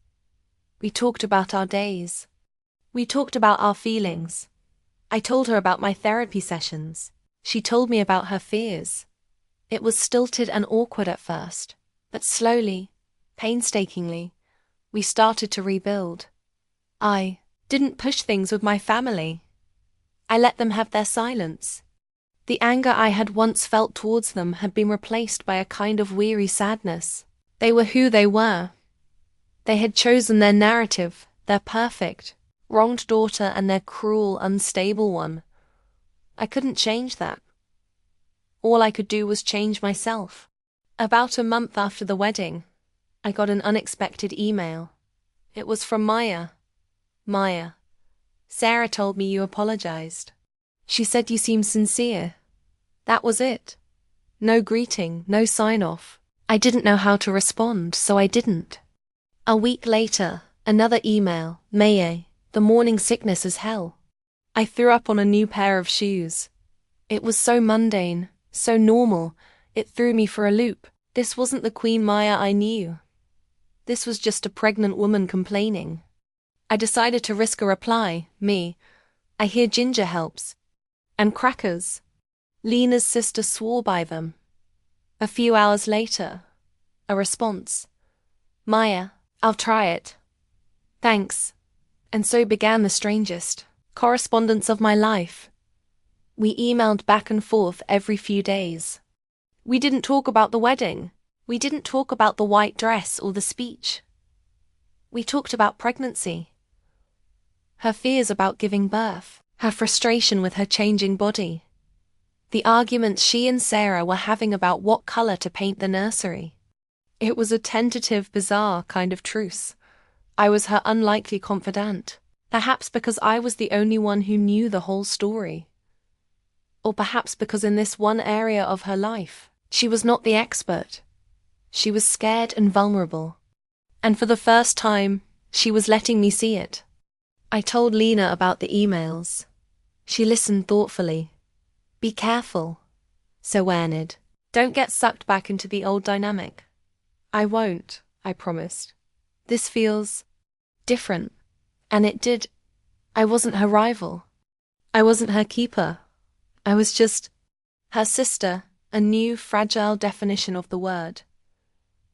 We talked about our days. We talked about our feelings. I told her about my therapy sessions. She told me about her fears. It was stilted and awkward at first, but slowly, painstakingly, we started to rebuild. I didn't push things with my family. I let them have their silence. The anger I had once felt towards them had been replaced by a kind of weary sadness. They were who they were. They had chosen their narrative, their perfect, wronged daughter and their cruel, unstable one. I couldn't change that. All I could do was change myself. About a month after the wedding, I got an unexpected email. It was from Maya. Maya, Sarah told me you apologized. She said you seemed sincere. That was it. No greeting, no sign-off. I didn't know how to respond, so I didn't. A week later, another email. Maya, the morning sickness is hell. I threw up on a new pair of shoes. It was so mundane, so normal, it threw me for a loop. This wasn't the Queen Maya I knew. This was just a pregnant woman complaining. I decided to risk a reply. I hear ginger helps. And crackers. Lena's sister swore by them. A few hours later, a response. Maya, I'll try it. Thanks. And so began the strangest correspondence of my life. We emailed back and forth every few days. We didn't talk about the wedding. We didn't talk about the white dress or the speech. We talked about pregnancy. Her fears about giving birth. Her frustration with her changing body. The arguments she and Sarah were having about what color to paint the nursery. It was a tentative, bizarre kind of truce. I was her unlikely confidant. Perhaps because I was the only one who knew the whole story. Or perhaps because in this one area of her life, she was not the expert. She was scared and vulnerable. And for the first time, she was letting me see it. I told Lena about the emails. She listened thoughtfully. Be careful, Sir Wernid. Don't get sucked back into the old dynamic. I won't, I promised. This feels different. And it did. I wasn't her rival. I wasn't her keeper. I was just her sister, a new, fragile definition of the word.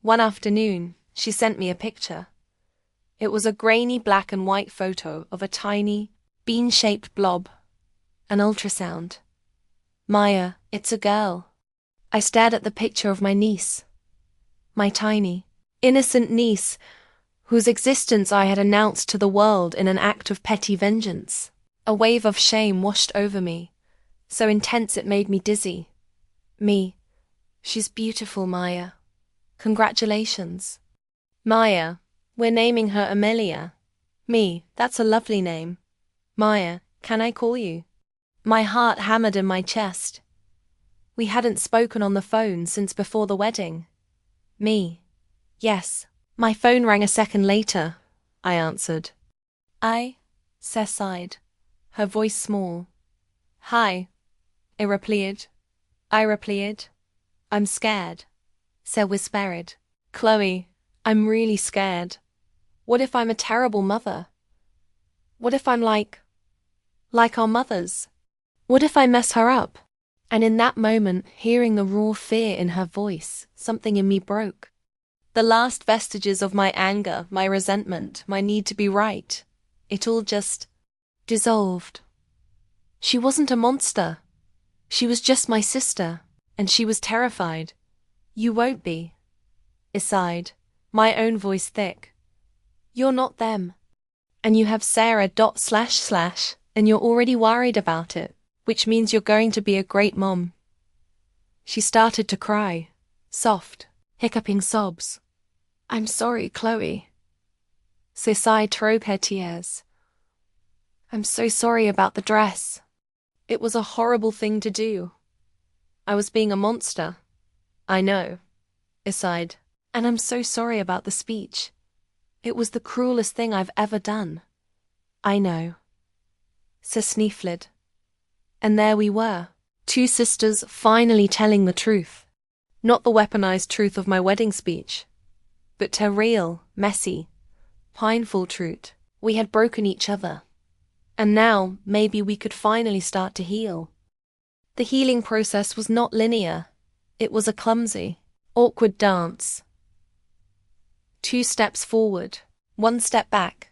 One afternoon, she sent me a picture. It was a grainy black and white photo of a tiny, bean-shaped blob. An ultrasound. Maya, it's a girl. I stared at the picture of my niece. My tiny, innocent niece, whose existence I had announced to the world in an act of petty vengeance. A wave of shame washed over me, so intense it made me dizzy. She's beautiful, Maya. Congratulations. Maya, we're naming her Amelia. That's a lovely name. Maya, can I call you? My heart hammered in my chest. We hadn't spoken on the phone since before the wedding. Yes. My phone rang a second later, I answered. Seh sighed, her voice small. Hi, I replied. I'm scared, Seh whispered. Chloe, I'm really scared. What if I'm a terrible mother? What if I'm like our mothers? What if I mess her up? And in that moment, hearing the raw fear in her voice, something in me broke. The last vestiges of my anger, my resentment, my need to be right, it all just dissolved. She wasn't a monster. She was just my sister, and she was terrified. You won't be. I sighed, my own voice thick. You're not them. And you have Sarah ... and you're already worried about it, which means you're going to be a great mom. She started to cry, soft, hiccuping sobs. I'm sorry, Chloe. Sisai trove her tears. I'm so sorry about the dress. It was a horrible thing to do. I was being a monster. I know, I sighed. And I'm so sorry about the speech. It was the cruelest thing I've ever done. I know. Sisniflid. And there we were, two sisters finally telling the truth. Not the weaponized truth of my wedding speech, but her real, messy, painful truth. We had broken each other. And now, maybe we could finally start to heal. The healing process was not linear. It was a clumsy, awkward dance. 2 steps forward, 1 step back.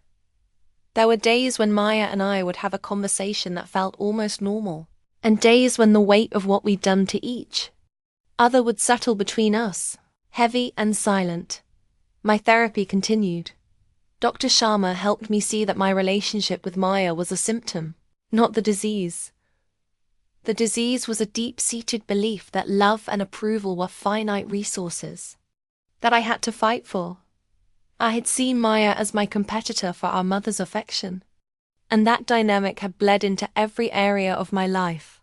There were days when Maya and I would have a conversation that felt almost normal, and days when the weight of what we'd done to each other would settle between us, heavy and silent. My therapy continued. Dr. Sharma helped me see that my relationship with Maya was a symptom, not the disease. The disease was a deep-seated belief that love and approval were finite resources that I had to fight for. I had seen Maya as my competitor for our mother's affection, and that dynamic had bled into every area of my life.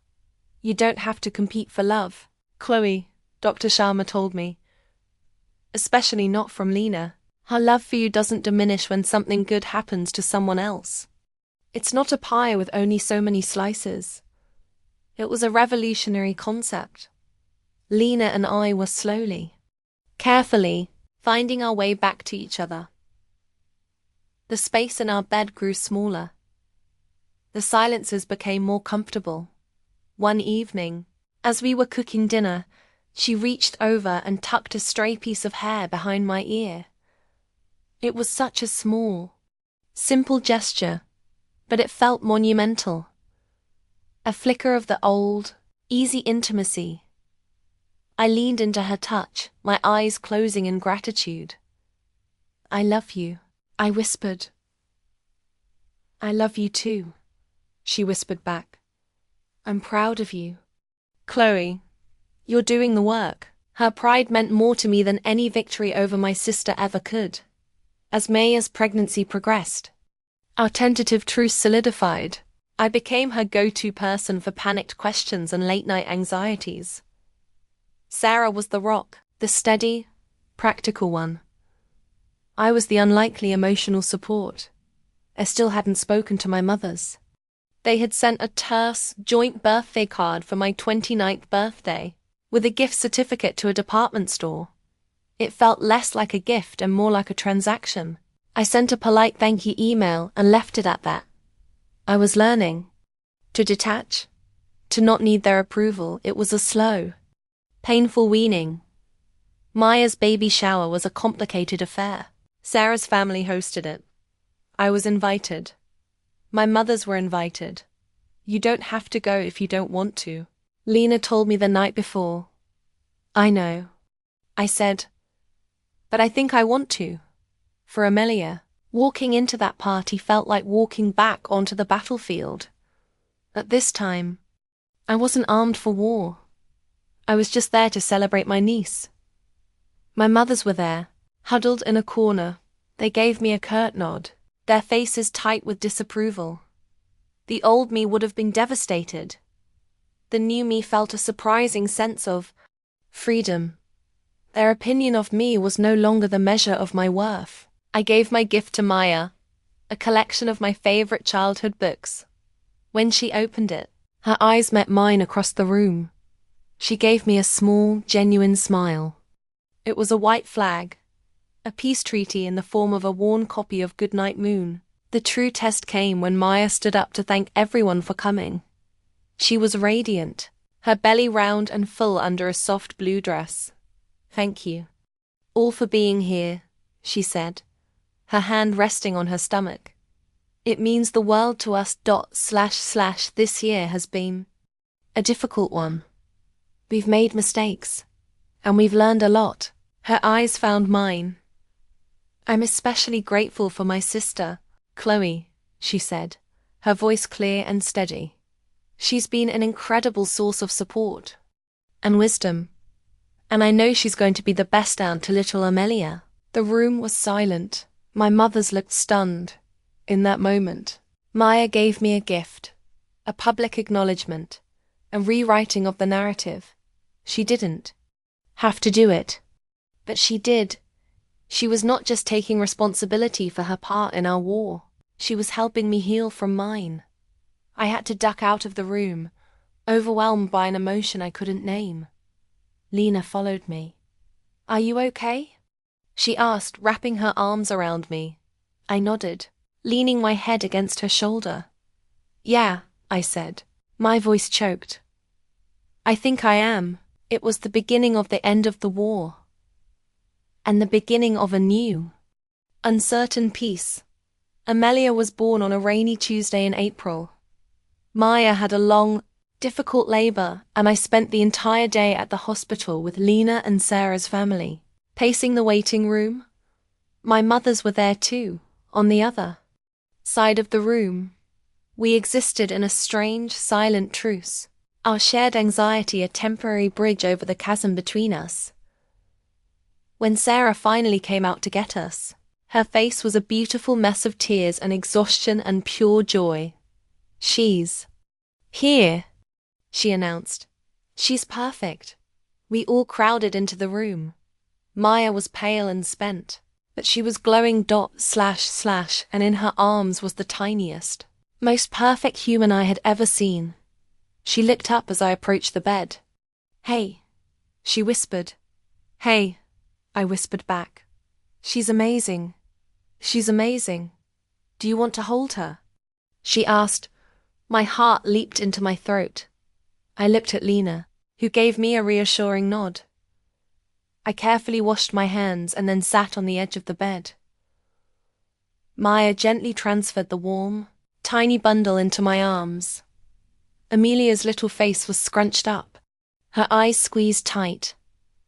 You don't have to compete for love, Chloe, Dr. Sharma told me. Especially not from Lena. Her love for you doesn't diminish when something good happens to someone else. It's not a pie with only so many slices. It was a revolutionary concept. Lena and I were slowly, carefully, finding our way back to each other. The space in our bed grew smaller. The silences became more comfortable. One evening, as we were cooking dinner, she reached over and tucked a stray piece of hair behind my ear. It was such a small, simple gesture, but it felt monumental. A flicker of the old, easy intimacy. I leaned into her touch, my eyes closing in gratitude. I love you, I whispered. I love you too, she whispered back. I'm proud of you. Chloe, you're doing the work. Her pride meant more to me than any victory over my sister ever could. As Maya's pregnancy progressed, our tentative truce solidified. I became her go-to person for panicked questions and late-night anxieties. Sarah was the rock, the steady, practical one. I was the unlikely emotional support. I still hadn't spoken to my mothers. They had sent a terse, joint birthday card for my 29th birthday, with a gift certificate to a department store. It felt less like a gift and more like a transaction. I sent a polite thank you email and left it at that. I was learning to detach, to not need their approval. It was a slow, painful weaning. Maya's baby shower was a complicated affair. Sarah's family hosted it. I was invited. My mothers were invited. You don't have to go if you don't want to, Lena told me the night before. I know, I said, but I think I want to. For Amelia, walking into that party felt like walking back onto the battlefield. At this time, I wasn't armed for war. I was just there to celebrate my niece. My mothers were there, huddled in a corner. They gave me a curt nod, their faces tight with disapproval. The old me would have been devastated. The new me felt a surprising sense of freedom. Their opinion of me was no longer the measure of my worth. I gave my gift to Maya, a collection of my favorite childhood books. When she opened it, her eyes met mine across the room. She gave me a small, genuine smile. It was a white flag, a peace treaty in the form of a worn copy of Goodnight Moon. The true test came when Maya stood up to thank everyone for coming. She was radiant, her belly round and full under a soft blue dress. Thank you. All for being here, she said, her hand resting on her stomach. It means the world to us. / This year has been a difficult one. We've made mistakes, and we've learned a lot. Her eyes found mine. I'm especially grateful for my sister, Chloe, she said, her voice clear and steady. She's been an incredible source of support and wisdom, and I know she's going to be the best aunt to little Amelia. The room was silent. My mothers looked stunned. In that moment, Maya gave me a gift, a public acknowledgement, a rewriting of the narrative. She didn't have to do it, but she did. She was not just taking responsibility for her part in our war, she was helping me heal from mine. I had to duck out of the room, overwhelmed by an emotion I couldn't name. Lena followed me. "Are you okay?" she asked, wrapping her arms around me. I nodded, leaning my head against her shoulder. "Yeah," I said, my voice choked. "I think I am." It was the beginning of the end of the war. And the beginning of a new, uncertain peace. Amelia was born on a rainy Tuesday in April. Maya had a long, difficult labor, and I spent the entire day at the hospital with Lena and Sarah's family, pacing the waiting room. My mothers were there too, on the other side of the room. We existed in a strange, silent truce, our shared anxiety a temporary bridge over the chasm between us. When Sarah finally came out to get us, her face was a beautiful mess of tears and exhaustion and pure joy. "She's here," she announced. "She's perfect." We all crowded into the room. Maya was pale and spent, but she was glowing ... and in her arms was the tiniest, most perfect human I had ever seen. She looked up as I approached the bed. "Hey," she whispered. "Hey," I whispered back. "She's amazing. She's amazing. Do you want to hold her?" she asked. My heart leaped into my throat. I looked at Lena, who gave me a reassuring nod. I carefully washed my hands and then sat on the edge of the bed. Maya gently transferred the warm, tiny bundle into my arms. Amelia's little face was scrunched up, her eyes squeezed tight.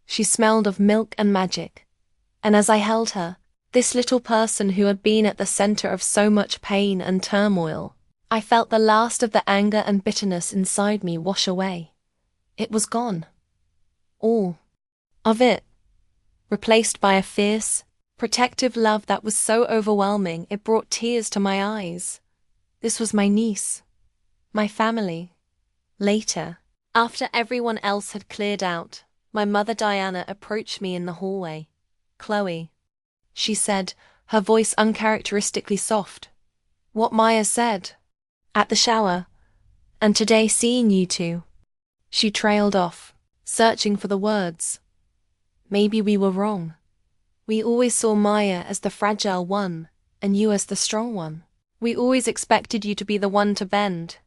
She smelled of milk and magic. And as I held her, this little person who had been at the center of so much pain and turmoil, I felt the last of the anger and bitterness inside me wash away. It was gone. All of it, replaced by a fierce, protective love that was so overwhelming it brought tears to my eyes. This was my niece, my family. Later, after everyone else had cleared out, my mother Diana approached me in the hallway. "Chloe," she said, her voice uncharacteristically soft. "What Maya said at the shower, and today seeing you two." She trailed off, searching for the words. "Maybe we were wrong. We always saw Maya as the fragile one, and you as the strong one. We always expected you to be the one to bend."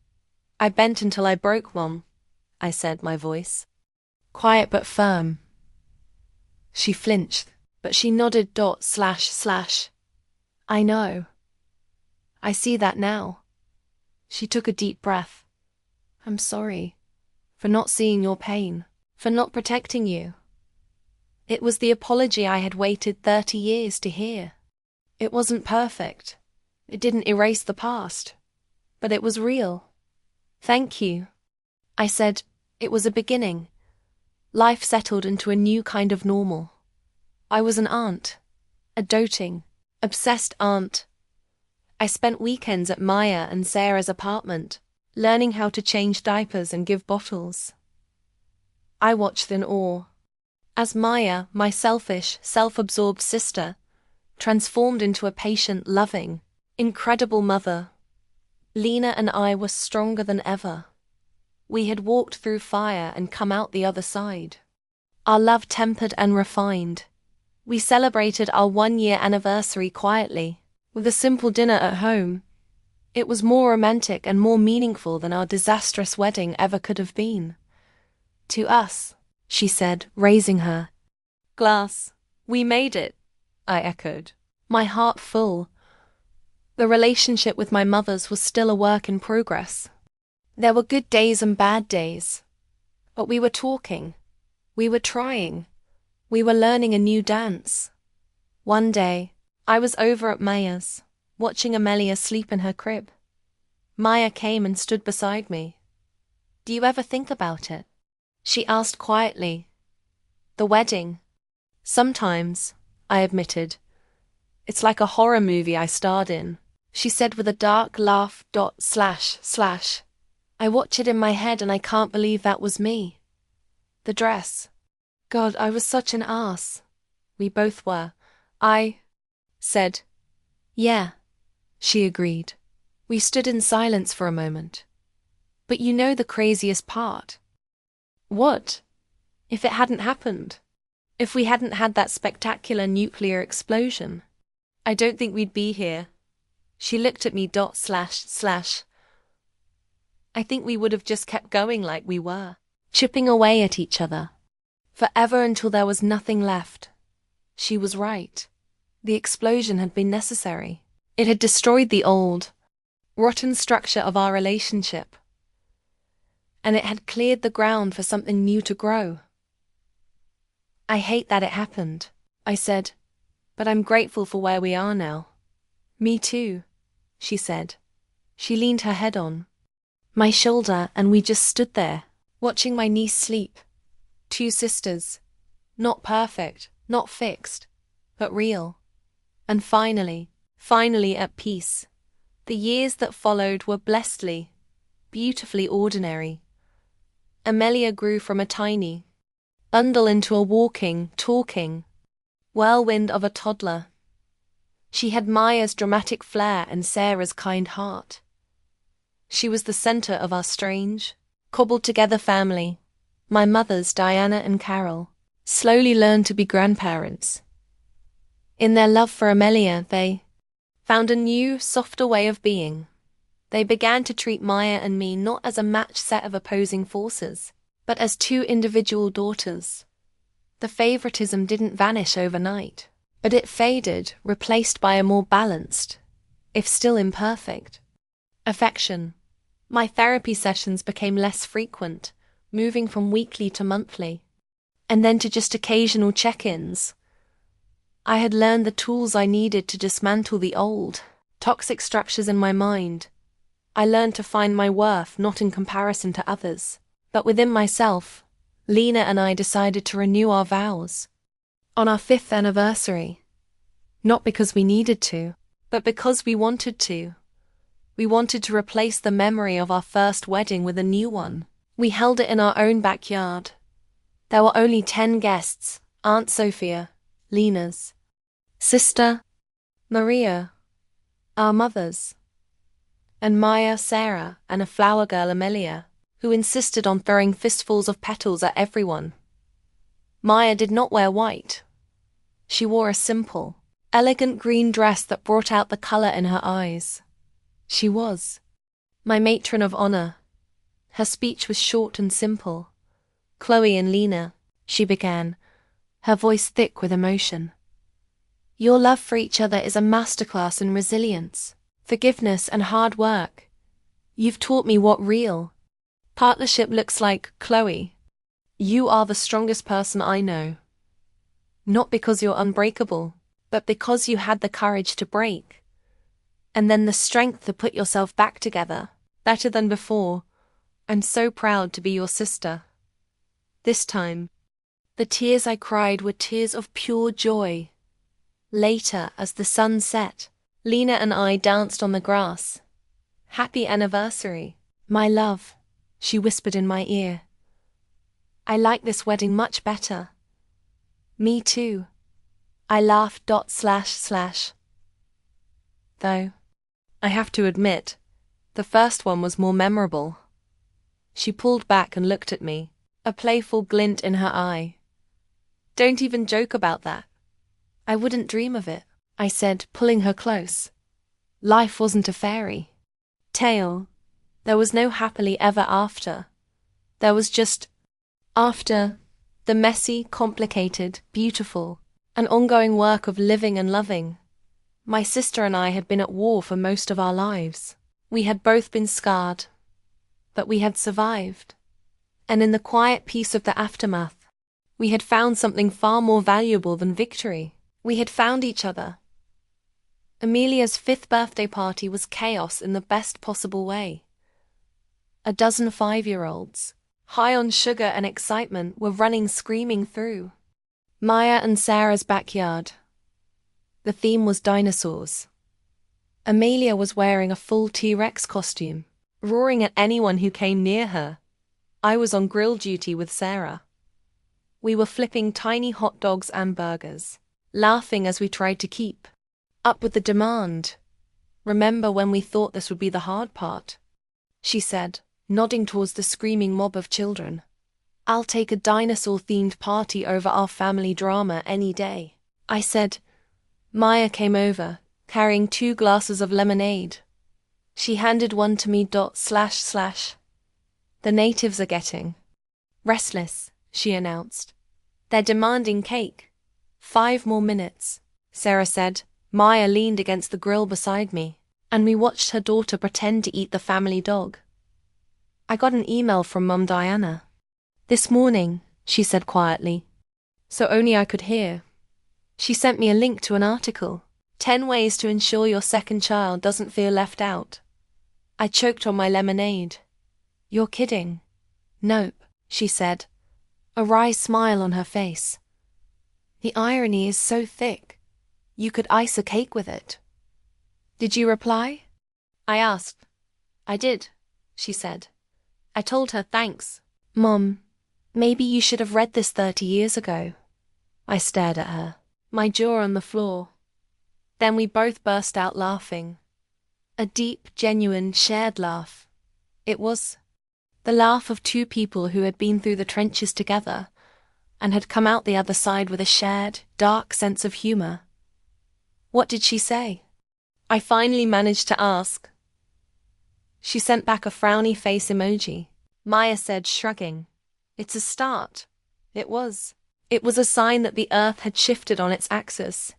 "I bent until I broke, Mom," I said, my voice quiet but firm. She flinched, but she nodded ... "I know. I see that now." She took a deep breath. "I'm sorry for not seeing your pain, for not protecting you." It was the apology I had waited 30 years to hear. It wasn't perfect. It didn't erase the past. But it was real. "Thank you," I said. It was a beginning. Life settled into a new kind of normal. I was an aunt. A doting, obsessed aunt. I spent weekends at Maya and Sarah's apartment, learning how to change diapers and give bottles. I watched in awe, as Maya, my selfish, self-absorbed sister, transformed into a patient, loving, incredible mother. Lena and I were stronger than ever. We had walked through fire and come out the other side. Our love tempered and refined. We celebrated our 1-year anniversary quietly, with a simple dinner at home. It was more romantic and more meaningful than our disastrous wedding ever could have been. "To us," she said, raising her glass. "We made it," I echoed, my heart full. The relationship with my mothers was still a work in progress. There were good days and bad days. But we were talking. We were trying. We were learning a new dance. One day, I was over at Maya's, watching Amelia sleep in her crib. Maya came and stood beside me. "Do you ever think about it?" she asked quietly. "The wedding?" "Sometimes," I admitted. It's like a horror movie I starred in, she said with a dark laugh. I watch it in my head and I can't believe that was me. The dress. God, I was such an ass. We both were. I said. Yeah, she agreed. We stood in silence for a moment. But you know the craziest part? What? If it hadn't happened? If we hadn't had that spectacular nuclear explosion? I don't think we'd be here. She looked at me. I think we would have just kept going like we were, chipping away at each other, forever until there was nothing left. She was right. The explosion had been necessary. It had destroyed the old, rotten structure of our relationship, and it had cleared the ground for something new to grow. I hate that it happened, I said, but I'm grateful for where we are now. Me too, she said. She leaned her head on my shoulder and we just stood there, watching my niece sleep. Two sisters. Not perfect, not fixed, but real. And finally at peace. The years that followed were blessedly, beautifully ordinary. Amelia grew from a tiny bundle into a walking, talking whirlwind of a toddler. She had Maya's dramatic flair and Sarah's kind heart. She was the center of our strange, cobbled-together family. My mothers, Diana and Carol, slowly learned to be grandparents. In their love for Amelia, they found a new, softer way of being. They began to treat Maya and me not as a matched set of opposing forces, but as two individual daughters. The favoritism didn't vanish overnight, but it faded, replaced by a more balanced, if still imperfect, affection. My therapy sessions became less frequent, moving from weekly to monthly, and then to just occasional check-ins. I had learned the tools I needed to dismantle the old, toxic structures in my mind. I learned to find my worth not in comparison to others, but within myself. Lena and I decided to renew our vows on our 5th anniversary. Not because we needed to, but because we wanted to. We wanted to replace the memory of our first wedding with a new one. We held it in our own backyard. There were only 10 guests: Aunt Sophia, Lena's sister, Maria, our mothers, and Maya, Sarah, and a flower girl, Amelia, who insisted on throwing fistfuls of petals at everyone. Maya did not wear white. She wore a simple, elegant green dress that brought out the color in her eyes. She was my matron of honor. Her speech was short and simple. Chloe and Lena, she began, her voice thick with emotion. Your love for each other is a masterclass in resilience, forgiveness, and hard work. You've taught me what real partnership looks like, Chloe. You are the strongest person I know. Not because you're unbreakable, but because you had the courage to break. And then the strength to put yourself back together, better than before. I'm so proud to be your sister. This time, the tears I cried were tears of pure joy. Later, as the sun set, Lena and I danced on the grass. Happy anniversary, my love, she whispered in my ear. I like this wedding much better. Me too. I laughed. Though, I have to admit, the first one was more memorable. She pulled back and looked at me, a playful glint in her eye. Don't even joke about that. I wouldn't dream of it, I said, pulling her close. Life wasn't a fairy tale. There was no happily ever after. There was just after, the messy, complicated, beautiful, and ongoing work of living and loving. My sister and I had been at war for most of our lives. We had both been scarred, but we had survived. And in the quiet peace of the aftermath, we had found something far more valuable than victory. We had found each other. Amelia's 5th birthday party was chaos in the best possible way. A dozen 5-year-olds, high on sugar and excitement, were running screaming through Maya and Sarah's backyard. The theme was dinosaurs. Amelia was wearing a full T-Rex costume, roaring at anyone who came near her. I was on grill duty with Sarah. We were flipping tiny hot dogs and burgers, laughing as we tried to keep up with the demand. "Remember when we thought this would be the hard part?" she said, nodding towards the screaming mob of children. "I'll take a dinosaur-themed party over our family drama any day," I said. Maya came over, carrying 2 glasses of lemonade. She handed one to me. "The natives are getting restless," she announced. "They're demanding cake." 5 more minutes, Sarah said. Maya leaned against the grill beside me, and we watched her daughter pretend to eat the family dog. "I got an email from Mum Diana this morning," she said quietly, so only I could hear. "She sent me a link to an article, 10 ways to ensure your second child doesn't feel left out." I choked on my lemonade. "You're kidding." "Nope," she said, a wry smile on her face. "The irony is so thick. You could ice a cake with it." "Did you reply?" I asked. "I did," she said. I told her thanks. "Mom, maybe you should have read this 30 years ago." I stared at her, my jaw on the floor. Then we both burst out laughing. A deep, genuine, shared laugh. It was the laugh of 2 people who had been through the trenches together and had come out the other side with a shared, dark sense of humor. "What did she say?" I finally managed to ask. She sent back a frowny face emoji. Maya said, shrugging, "It's a start." It was. It was a sign that the earth had shifted on its axis.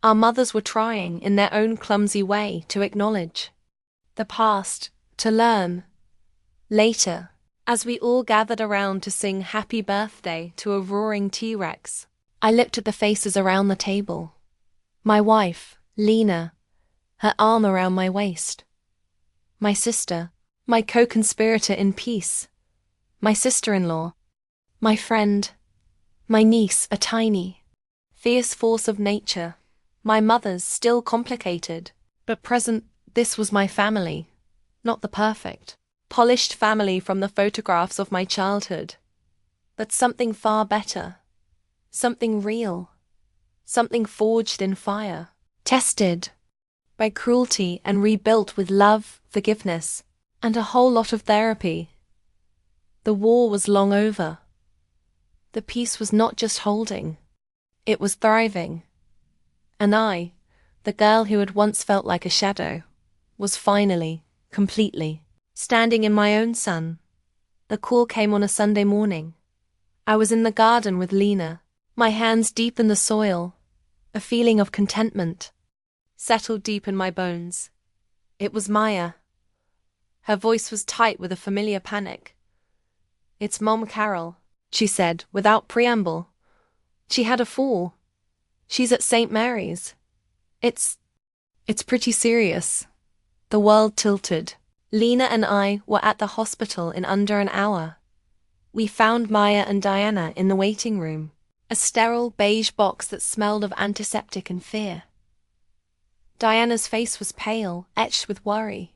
Our mothers were trying, in their own clumsy way, to acknowledge the past, to learn. Later, as we all gathered around to sing Happy Birthday to a roaring T-Rex, I looked at the faces around the table. My wife, Lena, her arm around my waist. My sister, my co-conspirator in peace. My sister-in-law. My friend. My niece, a tiny, fierce force of nature. My mother's, still complicated, but present. This was my family. Not the perfect, polished family from the photographs of my childhood, but something far better. Something real. Something forged in fire, tested by cruelty and rebuilt with love, forgiveness, and a whole lot of therapy. The war was long over. The peace was not just holding, it was thriving. And I, the girl who had once felt like a shadow, was finally, completely, standing in my own sun. The call came on a Sunday morning. I was in the garden with Lena, my hands deep in the soil. A feeling of contentment settled deep in my bones. It was Maya. Her voice was tight with a familiar panic. "It's Mom Carol," she said, without preamble. "She had a fall. She's at St. Mary's. It's pretty serious." The world tilted. Lena and I were at the hospital in under an hour. We found Maya and Diana in the waiting room, a sterile beige box that smelled of antiseptic and fear. Diana's face was pale, etched with worry.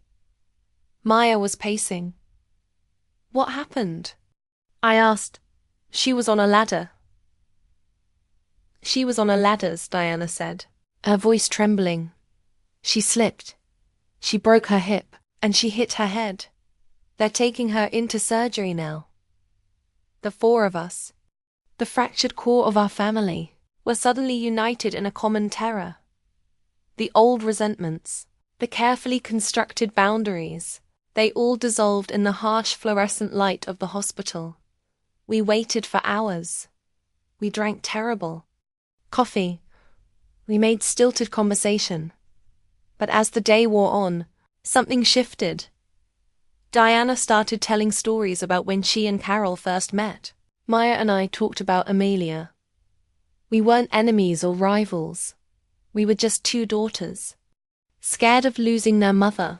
Maya was pacing. "What happened?" I asked. "She was on a ladder." "She was on a ladder," Diana said, her voice trembling. "She slipped. She broke her hip, and she hit her head. They're taking her into surgery now." The 4 of us, the fractured core of our family, were suddenly united in a common terror. The old resentments, the carefully constructed boundaries, they all dissolved in the harsh fluorescent light of the hospital. We waited for hours. We drank terrible coffee. We made stilted conversation. But as the day wore on, something shifted. Diana started telling stories about when she and Carol first met. Maya and I talked about Amelia. We weren't enemies or rivals. We were just 2 daughters, scared of losing their mother.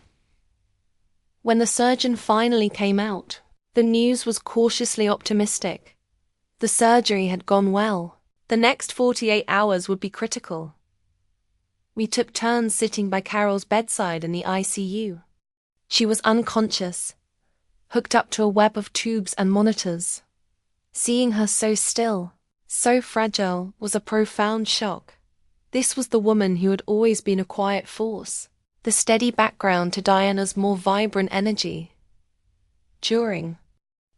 When the surgeon finally came out, the news was cautiously optimistic. The surgery had gone well. The next 48 hours would be critical. We took turns sitting by Carol's bedside in the ICU. She was unconscious, hooked up to a web of tubes and monitors. Seeing her so still, so fragile, was a profound shock. This was the woman who had always been a quiet force, the steady background to Diana's more vibrant energy. During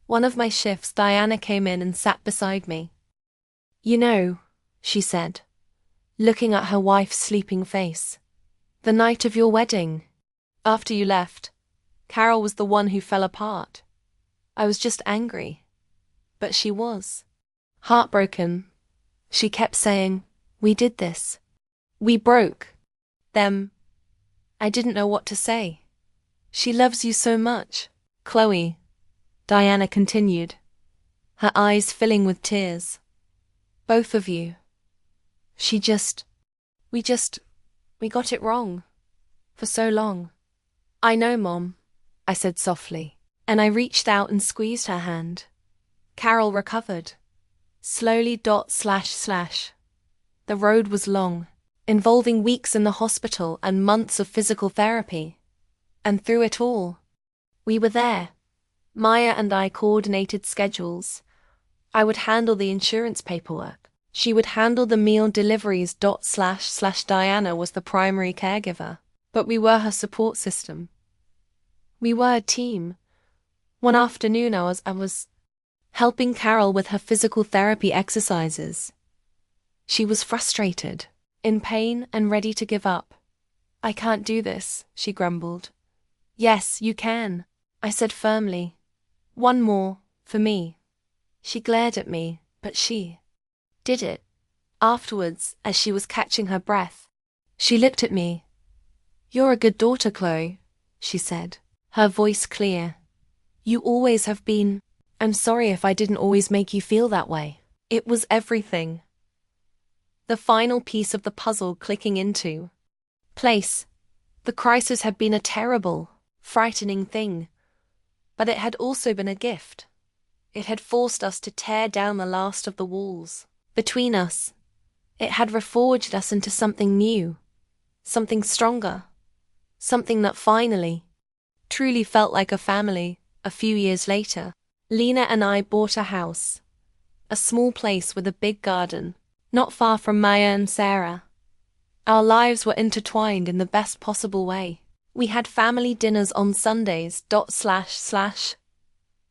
one of my shifts, Diana came in and sat beside me. "You know," she said, looking at her wife's sleeping face, "the night of your wedding, after you left, Carol was the one who fell apart. I was just angry. But she was heartbroken. She kept saying, 'We did this. We broke them.' I didn't know what to say. 'She loves you so much, Chloe,' Diana continued, her eyes filling with tears. 'Both of you. We got it wrong. For so long.' 'I know, Mom,' I said softly, and I reached out and squeezed her hand. Carol recovered. Slowly. The road was long, involving weeks in the hospital and months of physical therapy. And through it all, we were there. Maya and I coordinated schedules. I would handle the insurance paperwork. She would handle the meal deliveries. Diana was the primary caregiver, but we were her support system. We were a team. One afternoon I was helping Carol with her physical therapy exercises. She was frustrated, in pain and ready to give up. "I can't do this," she grumbled. "Yes, you can," I said firmly. "One more, for me." She glared at me, but she did it. Afterwards, as she was catching her breath, she looked at me. "You're a good daughter, Chloe," she said, her voice clear. "You always have been. I'm sorry if I didn't always make you feel that way." It was everything. The final piece of the puzzle clicking into place. The crisis had been a terrible, frightening thing, but it had also been a gift. It had forced us to tear down the last of the walls between us. It had reforged us into something new, something stronger, something that finally, truly felt like a family. A few years later, Lena and I bought a house, a small place with a big garden, not far from Maya and Sarah. Our lives were intertwined in the best possible way. We had family dinners on Sundays.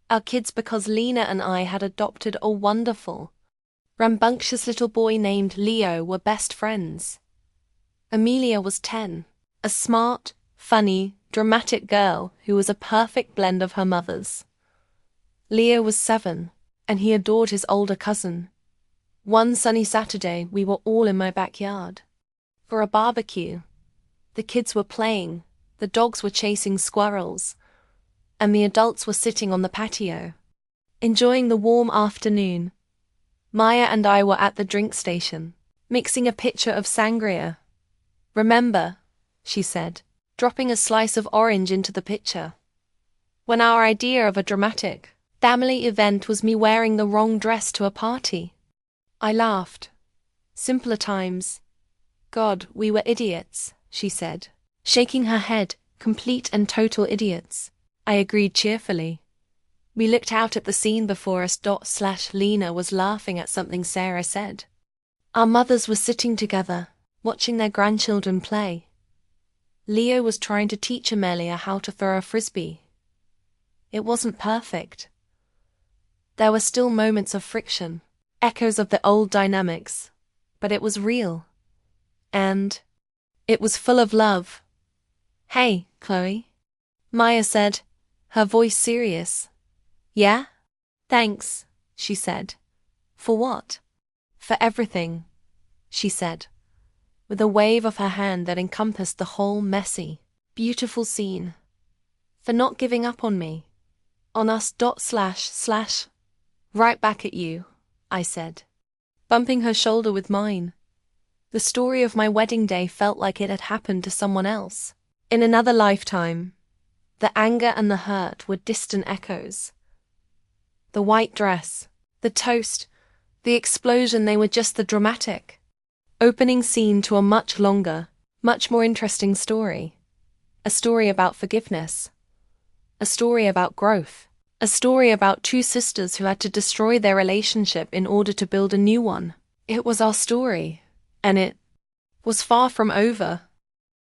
Our kids, because Lena and I had adopted a wonderful, rambunctious little boy named Leo, were best friends. Amelia was 10, a smart, funny, dramatic girl who was a perfect blend of her mothers. Leo was 7, and he adored his older cousin. One sunny Saturday, we were all in my backyard for a barbecue. The kids were playing, the dogs were chasing squirrels, and the adults were sitting on the patio, enjoying the warm afternoon. Maya and I were at the drink station, mixing a pitcher of sangria. "Remember," she said, dropping a slice of orange into the pitcher, "when our idea of a dramatic family event was me wearing the wrong dress to a party?" I laughed. "Simpler times. God, we were idiots," she said, shaking her head. "Complete and total idiots." I agreed cheerfully. We looked out at the scene before us. Lena was laughing at something Sarah said. Our mothers were sitting together, watching their grandchildren play. Leo was trying to teach Amelia how to throw a frisbee. It wasn't perfect. There were still moments of friction, echoes of the old dynamics, but it was real. And it was full of love. "Hey, Chloe," Maya said, her voice serious. "Yeah? Thanks," she said. "For what?" "For everything," she said, with a wave of her hand that encompassed the whole messy, beautiful scene. "For not giving up on me. On us. Right back at you," I said, bumping her shoulder with mine. The story of my wedding day felt like it had happened to someone else, in another lifetime. The anger and the hurt were distant echoes. The white dress, the toast, the explosion, they were just the dramatic opening scene to a much longer, Much more interesting story. A story about forgiveness. A story about growth. A story about two sisters who had to destroy their relationship in order to build a new one. It was our story, and it was far from over.